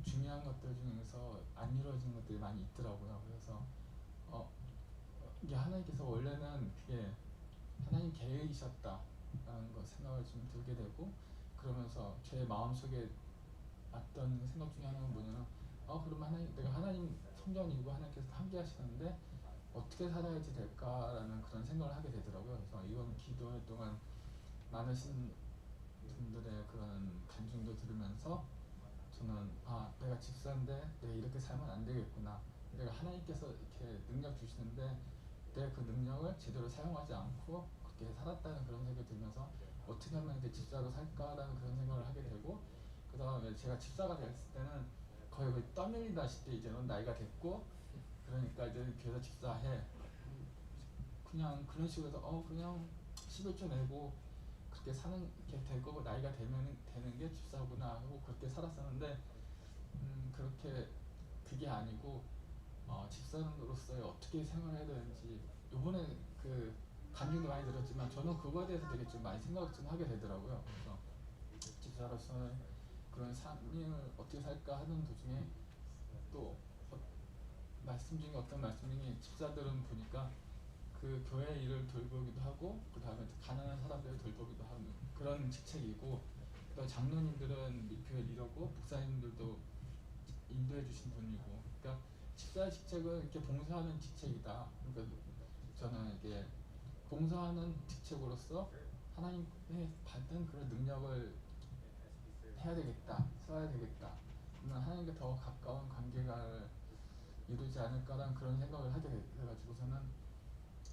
중요한 것들 중에서 안 이루어진 것들이 많이 있더라고요. 그래서 이게 하나님께서 원래는 그게 하나님 계획이셨다라는 거 생각을 좀 들게 되고 그러면서 제 마음속에 왔던 생각 중에 하나는 뭐냐면 그러면 내가 하나님 성전이고 하나님께서 함께 하시는데 어떻게 살아야지 될까라는 그런 생각을 하게 되더라고요. 그래서 이번 기도할 동안 많으신 분들의 그런 간증도 들으면서 저는 내가 집사인데 내가 이렇게 살면 안 되겠구나. 내가 하나님께서 이렇게 능력 주시는데 내 그 능력을 제대로 사용하지 않고 그렇게 살았다는 그런 생각이 들면서 어떻게 하면 이제 집사로 살까라는 그런 생각을 하게 되고 그 다음에 제가 집사가 됐을 때는 거의 떠밀리다시피 이제는 나이가 됐고 그러니까 이제 교회에서 집사해 그냥 그런 식으로 해서 그냥 11조 내고 그렇게 사는 게 될 거고 나이가 되는 게 집사구나 하고 그렇게 살았었는데 그렇게 그게 아니고 집사로서의 어떻게 생활해야 되는지 요번에 그 간증도 많이 들었지만 저는 그거에 대해서 되게 좀 많이 생각을 좀 하게 되더라고요. 그래서 집사로서의 그런 삶을 어떻게 살까 하는 도중에 또 말씀 중에 어떤 말씀 중에 집사들은 보니까 그 교회 일을 돌보기도 하고 그 다음에 가난한 사람들을 돌보기도 하는 그런 직책이고 또 장로님들은 교회 리더고 목사님들도 인도해 주신 분이고 그러니까 집사의 직책은 이렇게 봉사하는 직책이다. 그러니까 저는 이게 봉사하는 직책으로서 하나님의 받은 그런 능력을 해야 되겠다, 써야 되겠다. 그러면 하나님께 더 가까운 관계가 이루지 않을까라는 그런 생각을 하게 돼가지고서는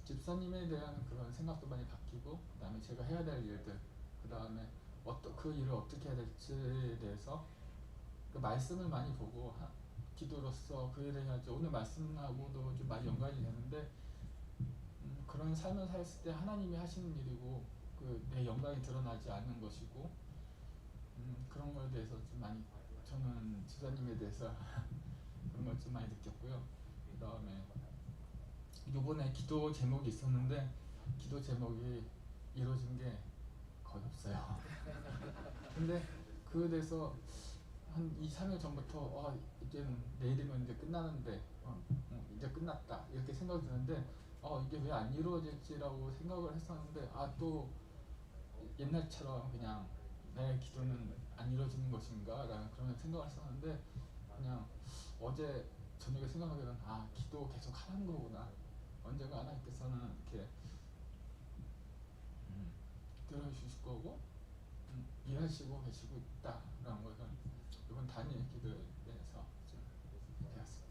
집사님에 대한 그런 생각도 많이 바뀌고 그 다음에 제가 해야 될 일들 그 다음에 그 일을 어떻게 해야 될지에 대해서 그 말씀을 많이 보고 기도로서 그 일을 해야지 오늘 말씀하고도 좀 많이 연관이 되는데 그런 그런 삶을 살았을 때 하나님이 하시는 일이고 그 내 영광이 드러나지 않는 것이고 그런 거에 대해서 좀 많이 저는 지사님에 대해서 그런 걸 좀 많이 느꼈고요. 그 다음에 요번에 기도 제목이 있었는데 기도 제목이 이루어진 게 거의 없어요. 근데 그에 대해서 한 2, 3일 전부터 이제는 내일이면 이제 끝나는데 이제 끝났다 이렇게 생각이 드는데 이게 왜 안 이루어질지라고 생각을 했었는데 또 옛날처럼 그냥 내 기도는 안 이루어지는 것인가 라는 그런 생각을 했었는데 그냥 어제 저녁에 생각하기로는 기도 계속 하는 거구나. 언젠가 하나님께서는 이렇게 들어주실 거고 일하시고 계시고 있다라는 것을 이번 다니엘 기도에 대해서 좀 배웠습니다.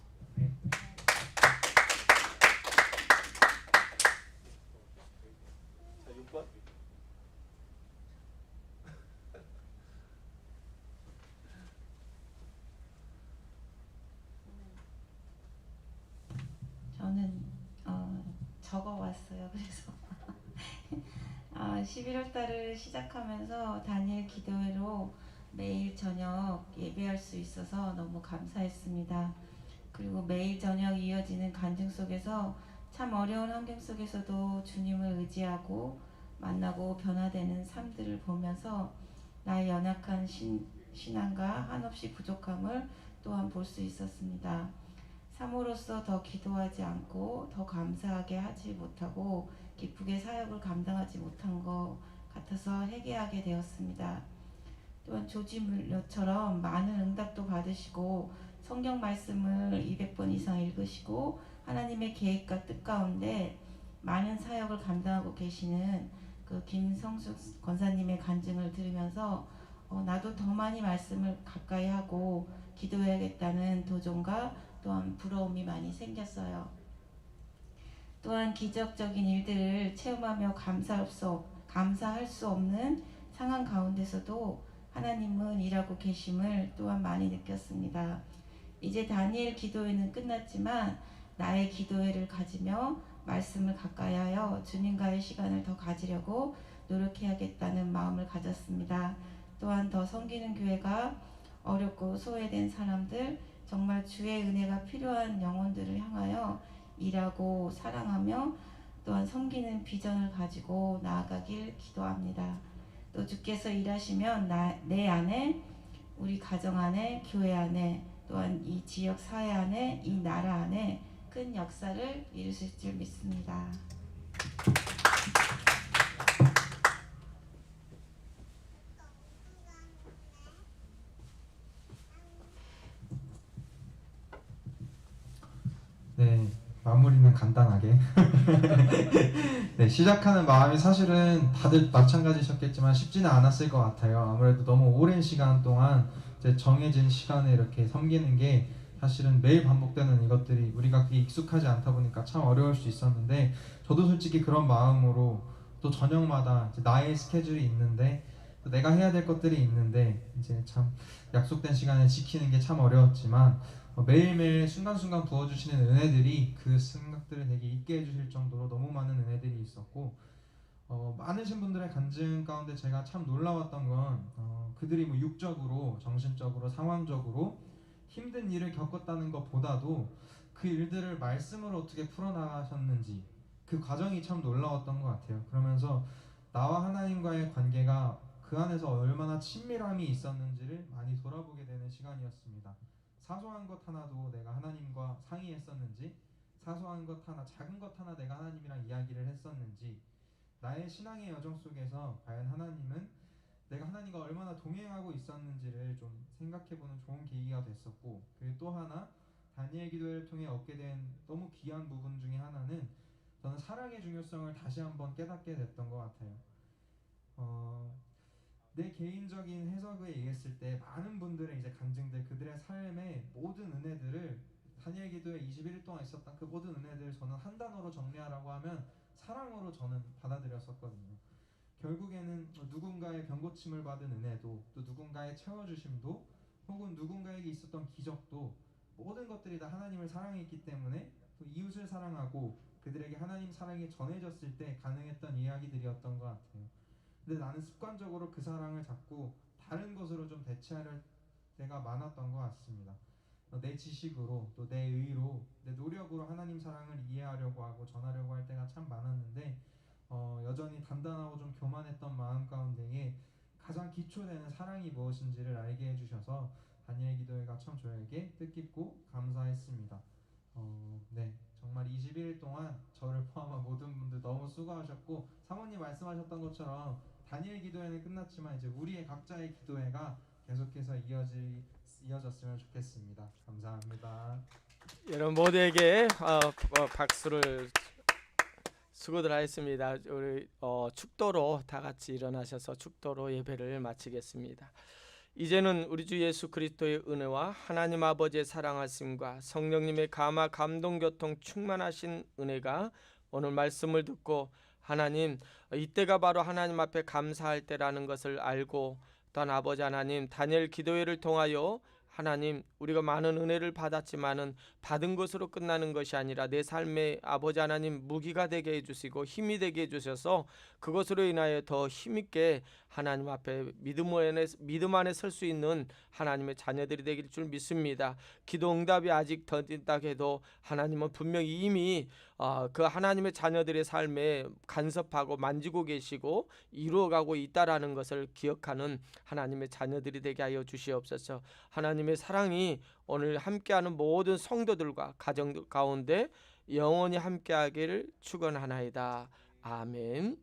자, 6번. 저는 적어왔어요. 그래서 11월 달을 시작하면서 다니엘 기도회로 매일 저녁 예배할 수 있어서 너무 감사했습니다. 그리고 매일 저녁 이어지는 간증 속에서 참 어려운 환경 속에서도 주님을 의지하고 만나고 변화되는 삶들을 보면서 나의 연약한 신앙과 한없이 부족함을 또한 볼 수 있었습니다. 사모로서 더 기도하지 않고 더 감사하게 하지 못하고 기쁘게 사역을 감당하지 못한 것 같아서 회개하게 되었습니다. 또한 조지 물러처럼 많은 응답도 받으시고 성경 말씀을 200번 이상 읽으시고 하나님의 계획과 뜻 가운데 많은 사역을 감당하고 계시는 그 김성숙 권사님의 간증을 들으면서 나도 더 많이 말씀을 가까이 하고 기도해야겠다는 도전과 또한 부러움이 많이 생겼어요. 또한 기적적인 일들을 체험하며 감사할 수 없는 상황 가운데서도 하나님은 일하고 계심을 또한 많이 느꼈습니다. 이제 다니엘 기도회는 끝났지만 나의 기도회를 가지며 말씀을 가까이 하여 주님과의 시간을 더 가지려고 노력해야겠다는 마음을 가졌습니다. 또한 더 섬기는 교회가 어렵고 소외된 사람들, 정말 주의 은혜가 필요한 영혼들을 향하여 일하고 사랑하며 또한 섬기는 비전을 가지고 나아가길 기도합니다. 또 주께서 일하시면 내 안에, 우리 가정 안에, 교회 안에, 또한 이 지역 사회 안에, 이 나라 안에 큰 역사를 이루실 줄 믿습니다. 네, 마무리는 간단하게. 네, 시작하는 마음이 사실은 다들 마찬가지셨겠지만 쉽지는 않았을 것 같아요. 아무래도 너무 오랜 시간 동안 이제 정해진 시간에 이렇게 섬기는 게 사실은 매일 반복되는 이것들이 우리가 그게 익숙하지 않다 보니까 참 어려울 수 있었는데, 저도 솔직히 그런 마음으로 또 저녁마다 이제 나의 스케줄이 있는데 또 내가 해야 될 것들이 있는데 이제 참 약속된 시간을 지키는 게 참 어려웠지만 매일매일 순간순간 부어주시는 은혜들이 그 생각들을 되게 잊게 해주실 정도로 너무 많은 은혜들이 있었고, 많으신 분들의 간증 가운데 제가 참 놀라웠던 건 그들이 뭐 육적으로, 정신적으로, 상황적으로 힘든 일을 겪었다는 것보다도 그 일들을 말씀으로 어떻게 풀어나가셨는지 그 과정이 참 놀라웠던 것 같아요. 그러면서 나와 하나님과의 관계가 그 안에서 얼마나 친밀함이 있었는지를 많이 돌아보게 되는 시간이었습니다. 사소한 것 하나도 내가 하나님과 상의했었는지, 사소한 것 하나, 작은 것 하나 내가 하나님이랑 이야기를 했었는지, 나의 신앙의 여정 속에서 과연 하나님은 내가 하나님과 얼마나 동행하고 있었는지를 좀 생각해보는 좋은 계기가 됐었고, 그리고 또 하나 다니엘 기도회를 통해 얻게 된 너무 귀한 부분 중에 하나는 저는 사랑의 중요성을 다시 한번 깨닫게 됐던 것 같아요. 내 개인적인 해석에 의했을 때 많은 분들의 이제 간증들, 그들의 삶의 모든 은혜들을 다니엘 기도회 21일 동안 있었던 그 모든 은혜들을 저는 한 단어로 정리하라고 하면 사랑으로 저는 받아들였었거든요. 결국에는 누군가의 병고침을 받은 은혜도, 또 누군가의 채워주심도, 혹은 누군가에게 있었던 기적도 모든 것들이 다 하나님을 사랑했기 때문에 또 이웃을 사랑하고 그들에게 하나님 사랑이 전해졌을 때 가능했던 이야기들이었던 것 같아요. 근데 나는 습관적으로 그 사랑을 자꾸 다른 것으로 좀 대체할 때가 많았던 것 같습니다. 내 지식으로 또 내 의로 내 노력으로 하나님 사랑을 이해하려고 하고 전하려고 할 때가 참 많았는데 여전히 단단하고 좀 교만했던 마음 가운데에 가장 기초되는 사랑이 무엇인지를 알게 해주셔서 다니엘 기도회가 참 저에게 뜻깊고 감사했습니다. 네, 정말 21일 동안 저를 포함한 모든 분들 너무 수고하셨고, 사모님 말씀하셨던 것처럼 다니엘 기도회는 끝났지만 이제 우리의 각자의 기도회가 계속해서 이어졌으면 좋겠습니다. 감사합니다. 여러분 모두에게 박수를 수고들 하셨습니다. 우리 축도로 다 같이 일어나셔서 축도로 예배를 마치겠습니다. 이제는 우리 주 예수 그리스도의 은혜와 하나님 아버지의 사랑하심과 성령님의 감화 감동 교통 충만하신 은혜가 오늘 말씀을 듣고 하나님 이때가 바로 하나님 앞에 감사할 때라는 것을 알고 또한 아버지 하나님 다니엘 기도회를 통하여 하나님 우리가 많은 은혜를 받았지만은 받은 것으로 끝나는 것이 아니라 내 삶에 아버지 하나님 무기가 되게 해주시고 힘이 되게 해주셔서 그것으로 인하여 더 힘있게 하나님 앞에 믿음 안에 설 수 있는 하나님의 자녀들이 되길 줄 믿습니다. 기도 응답이 아직 더딘다 해도 하나님은 분명히 이미 그 하나님의 자녀들의 삶에 간섭하고 만지고 계시고 이루어가고 있다라는 것을 기억하는 하나님의 자녀들이 되게 하여 주시옵소서. 하나님의 사랑이 오늘 함께하는 모든 성도들과 가정들 가운데 영원히 함께하기를 축원하나이다. 아멘.